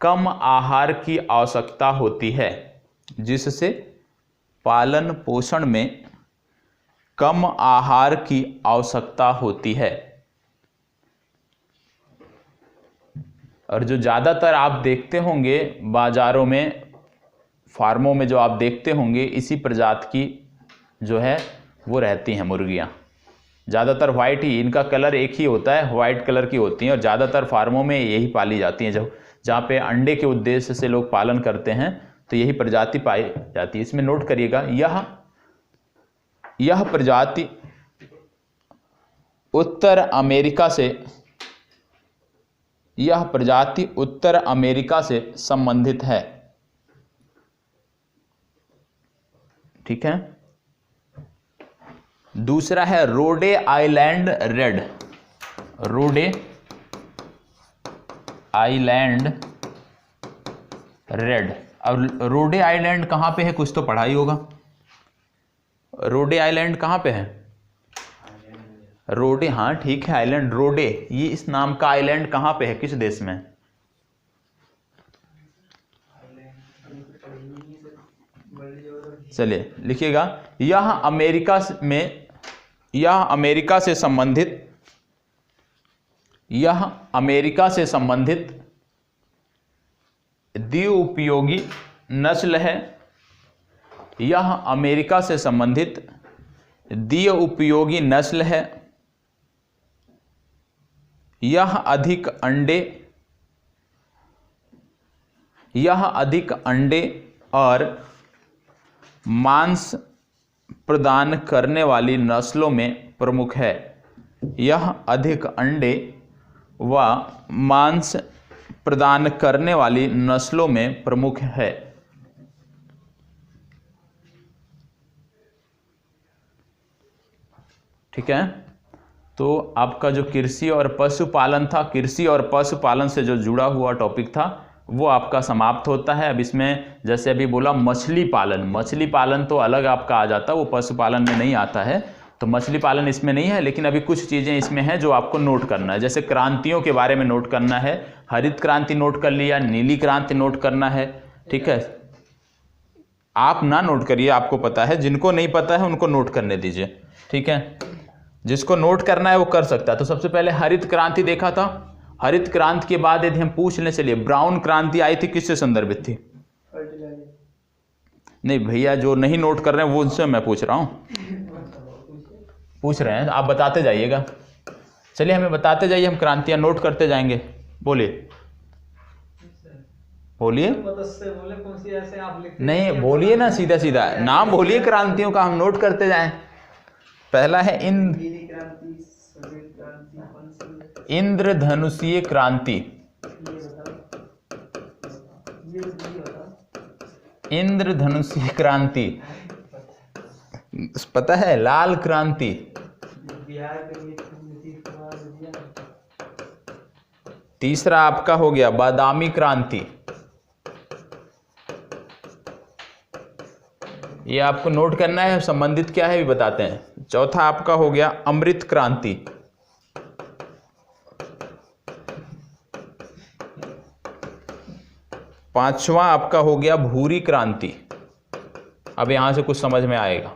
कम आहार की आवश्यकता होती है। जिससे पालन पोषण में कम आहार की आवश्यकता होती है। और जो ज़्यादातर आप देखते होंगे बाजारों में, फार्मों में जो आप देखते होंगे, इसी प्रजाति की जो है वो रहती हैं मुर्गियाँ। ज़्यादातर वाइट ही, इनका कलर एक ही होता है, वाइट कलर की होती हैं, और ज़्यादातर फार्मों में यही पाली जाती हैं। जहाँ पे अंडे के उद्देश्य से लोग पालन करते हैं तो यही प्रजाति पाई जाती है। इसमें नोट करिएगा, यह प्रजाति उत्तर अमेरिका से संबंधित है। ठीक है। दूसरा है रोडे आइलैंड रेड। अब रोडे आइलैंड कहाँ पे है, कुछ तो पढ़ा ही होगा। रोडे आइलैंड कहाँ पे है? रोडे, हाँ ठीक है, आइलैंड रोडे, ये इस नाम का आइलैंड कहाँ पे है, किस देश में? चलिए लिखिएगा, यह अमेरिका से संबंधित द्विउपयोगी नस्ल है। यह अमेरिका से संबंधित द्विउपयोगी नस्ल है। यह अधिक अंडे और मांस प्रदान करने वाली नस्लों में प्रमुख है। यह अधिक अंडे व मांस प्रदान करने वाली नस्लों में प्रमुख है। ठीक है, तो आपका जो कृषि और पशुपालन था, कृषि और पशुपालन से जो जुड़ा हुआ टॉपिक था वो आपका समाप्त होता है। अब इसमें जैसे अभी बोला मछली पालन, मछली पालन तो अलग आपका आ जाता है, वो पशुपालन में नहीं आता है, तो मछली पालन इसमें नहीं है। लेकिन अभी कुछ चीज़ें इसमें हैं जो आपको नोट करना है, जैसे क्रांतियों के बारे में नोट करना है। हरित क्रांति नोट कर लिया, नीली क्रांति नोट करना है। ठीक है, आप ना नोट करिए, आपको पता है, जिनको नहीं पता है उनको नोट करने दीजिए। ठीक है, जिसको नोट करना है वो कर सकता है। तो सबसे पहले हरित क्रांति देखा था। हरित क्रांति के बाद यदि हम पूछ लें, चलिए ब्राउन क्रांति आई थी, किससे संदर्भित थी? नहीं भैया, जो नहीं नोट कर रहे हैं वो उनसे मैं पूछ रहा हूँ, पूछ रहे हैं, आप बताते जाइएगा। चलिए हमें बताते जाइए, हम क्रांतियां नोट करते जाएंगे। बोलिए बोलिए, नहीं बोलिए ना, सीधा सीधा नाम बोलिए क्रांतियों का, हम नोट करते जाएं। पहला है इंद्रधनुषीय क्रांति। इंद्रधनुषीय क्रांति पता है? लाल क्रांति, तीसरा आपका हो गया बादामी क्रांति, ये आपको नोट करना है, संबंधित क्या है भी बताते हैं। चौथा आपका हो गया अमृत क्रांति, पांचवा आपका हो गया भूरी क्रांति, अब यहां से कुछ समझ में आएगा।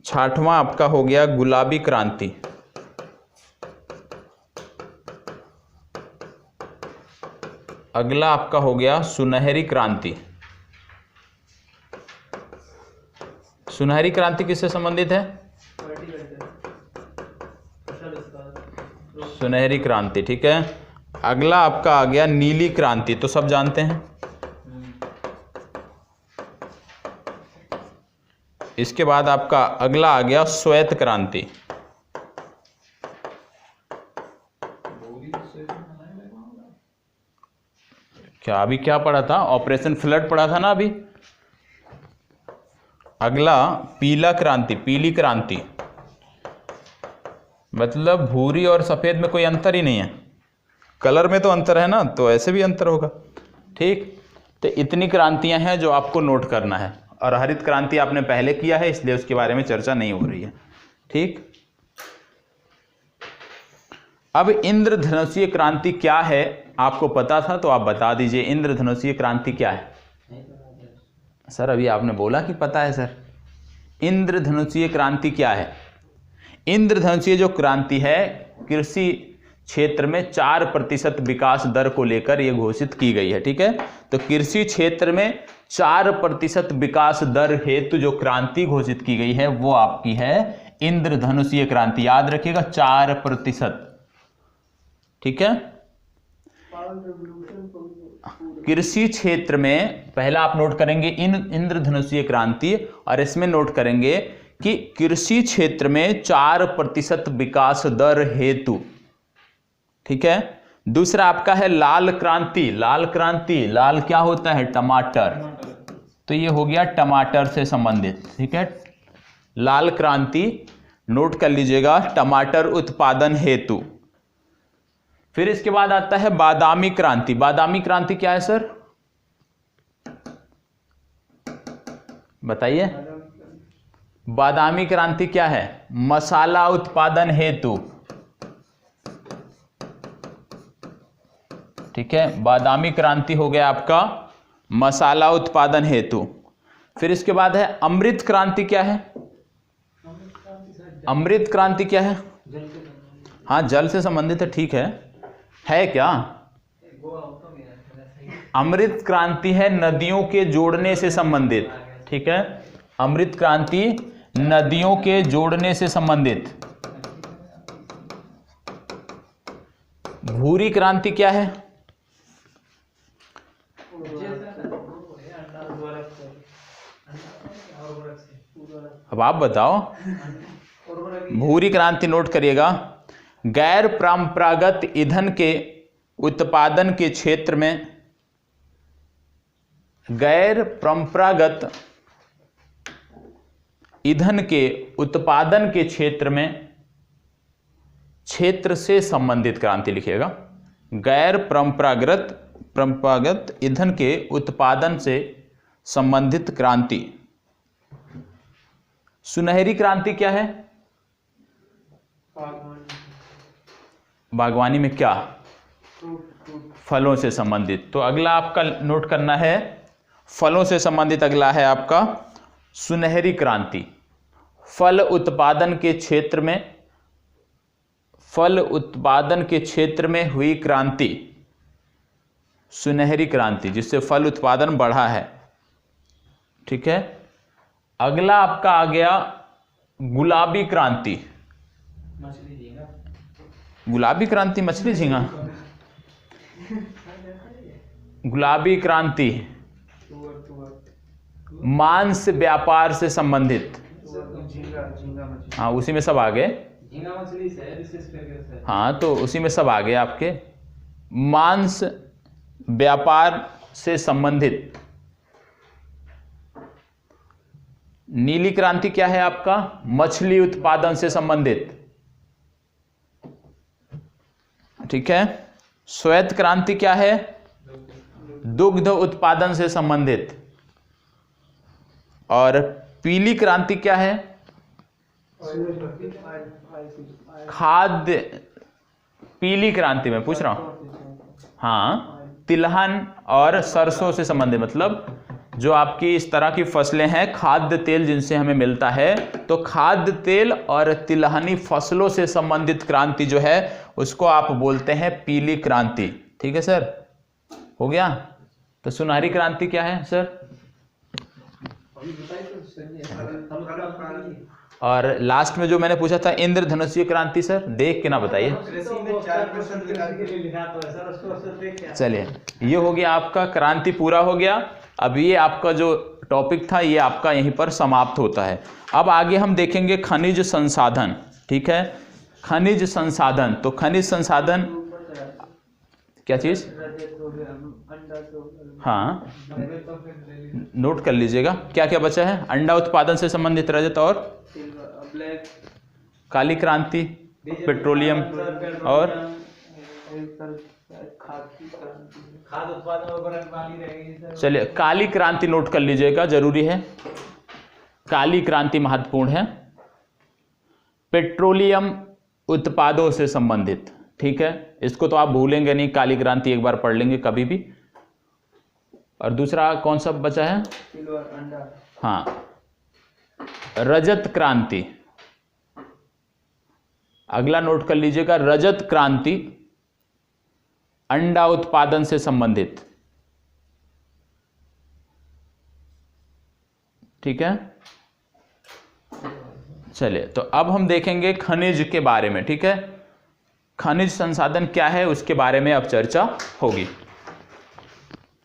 छठवां आपका हो गया गुलाबी क्रांति, अगला आपका हो गया सुनहरी क्रांति। सुनहरी क्रांति किससे संबंधित है? सुनहरी क्रांति, ठीक है। अगला आपका आ गया नीली क्रांति, तो सब जानते हैं। इसके बाद आपका अगला आ गया श्वेत क्रांति। क्या अभी क्या पढ़ा था? ऑपरेशन फ्लड पढ़ा था ना अभी। अगला पीला क्रांति, पीली क्रांति, मतलब भूरी और सफेद में कोई अंतर ही नहीं है, कलर में तो अंतर है ना, तो ऐसे भी अंतर होगा। ठीक, तो इतनी क्रांतियां हैं जो आपको नोट करना है, और हरित क्रांति आपने पहले किया है इसलिए उसके बारे में चर्चा नहीं हो रही है। ठीक, अब इंद्रधनुषीय क्रांति क्या है आपको पता था तो आप बता दीजिए, इंद्रधनुषीय क्रांति क्या है? सर अभी आपने बोला कि पता है सर। इंद्रधनुषीय क्रांति क्या है? इंद्रधनुषीय जो क्रांति है कृषि क्षेत्र में 4% विकास दर को लेकर यह घोषित की गई है। ठीक है, तो कृषि क्षेत्र में 4% विकास दर हेतु जो क्रांति घोषित की गई है वो आपकी है इंद्रधनुषीय क्रांति। याद रखिएगा 4%। ठीक है, कृषि क्षेत्र में पहला आप नोट करेंगे इंद्रधनुषीय क्रांति, और इसमें नोट करेंगे कि कृषि क्षेत्र में 4% विकास दर हेतु। ठीक है, दूसरा आपका है लाल क्रांति। लाल क्रांति, लाल क्या होता है? टमाटर, तो ये हो गया टमाटर से संबंधित। ठीक है, लाल क्रांति नोट कर लीजिएगा, टमाटर उत्पादन हेतु। फिर इसके बाद आता है बादामी क्रांति। बादामी क्रांति क्या है सर? बताइए, बादामी क्रांति क्या है? मसाला उत्पादन हेतु। ठीक है, बादामी क्रांति हो गया आपका मसाला उत्पादन हेतु। फिर इसके बाद है अमृत क्रांति। क्या है अमृत क्रांति? क्या है? हाँ, जल से संबंधित है। ठीक है क्या? अमृत क्रांति है नदियों के जोड़ने से संबंधित। ठीक है, अमृत क्रांति नदियों के जोड़ने से संबंधित। भूरी क्रांति क्या है? अब आप बताओ। भूरी क्रांति नोट करिएगा। गैर परंपरागत ईंधन के उत्पादन के क्षेत्र में, गैर परंपरागत ईंधन के उत्पादन के क्षेत्र में, क्षेत्र से संबंधित क्रांति लिखिएगा। गैर परंपरागत ईंधन के उत्पादन से संबंधित क्रांति। सुनहरी क्रांति क्या है? बागवानी में क्या? फलों से संबंधित। तो अगला आपका नोट करना है, फलों से संबंधित अगला है आपका सुनहरी क्रांति। फल उत्पादन के क्षेत्र में, फल उत्पादन के क्षेत्र में हुई क्रांति, सुनहरी क्रांति, जिससे फल उत्पादन बढ़ा है। ठीक है। अगला आपका आ गया गुलाबी क्रांति। गुलाबी क्रांति मछली झींगा। गुलाबी क्रांति मांस व्यापार से संबंधित। हाँ, उसी में सब आ गए।
झींगा मछली से विशेष करके।
हाँ, तो उसी में सब आ गए आपके। मांस व्यापार से संबंधित। नीली क्रांति क्या है आपका? मछली उत्पादन से संबंधित। ठीक है। श्वेत क्रांति क्या है? दुग्ध उत्पादन से संबंधित। और पीली क्रांति क्या है? खाद्य। पीली क्रांति में पूछ रहा हूं। हाँ, तिलहन और सरसों से संबंधित, मतलब जो आपकी इस तरह की फसलें हैं, खाद्य तेल जिनसे हमें मिलता है, तो खाद्य तेल और तिलहनी फसलों से संबंधित क्रांति जो है उसको आप बोलते हैं पीली क्रांति। ठीक है सर, हो गया। तो सुनहरी क्रांति क्या है सर? और लास्ट में जो मैंने पूछा था इंद्रधनुषीय क्रांति, सर देख के ना बताइए। चलिए, ये हो गया आपका क्रांति, पूरा हो गया। अब ये आपका जो टॉपिक था ये आपका यहीं पर समाप्त होता है। अब आगे हम देखेंगे खनिज संसाधन। ठीक है, खनिज संसाधन। तो खनिज संसाधन क्या चीज? हाँ, नोट कर लीजिएगा क्या क्या बचा है। अंडा उत्पादन से संबंधित रजत और काली क्रांति, पेट्रोलियम और
खाद्य उत्पादन।
चलिए, काली क्रांति नोट कर लीजिएगा, जरूरी है। काली क्रांति महत्वपूर्ण है। पेट्रोलियम उत्पादों से संबंधित। ठीक है, इसको तो आप भूलेंगे नहीं, काली क्रांति एक बार पढ़ लेंगे कभी भी। और दूसरा कौन सा बचा है? हाँ, रजत क्रांति। अगला नोट कर लीजिएगा, रजत क्रांति अंडा उत्पादन से संबंधित। ठीक है। चलिए, तो अब हम देखेंगे खनिज के बारे में। ठीक है, खनिज संसाधन क्या है उसके बारे में अब चर्चा होगी।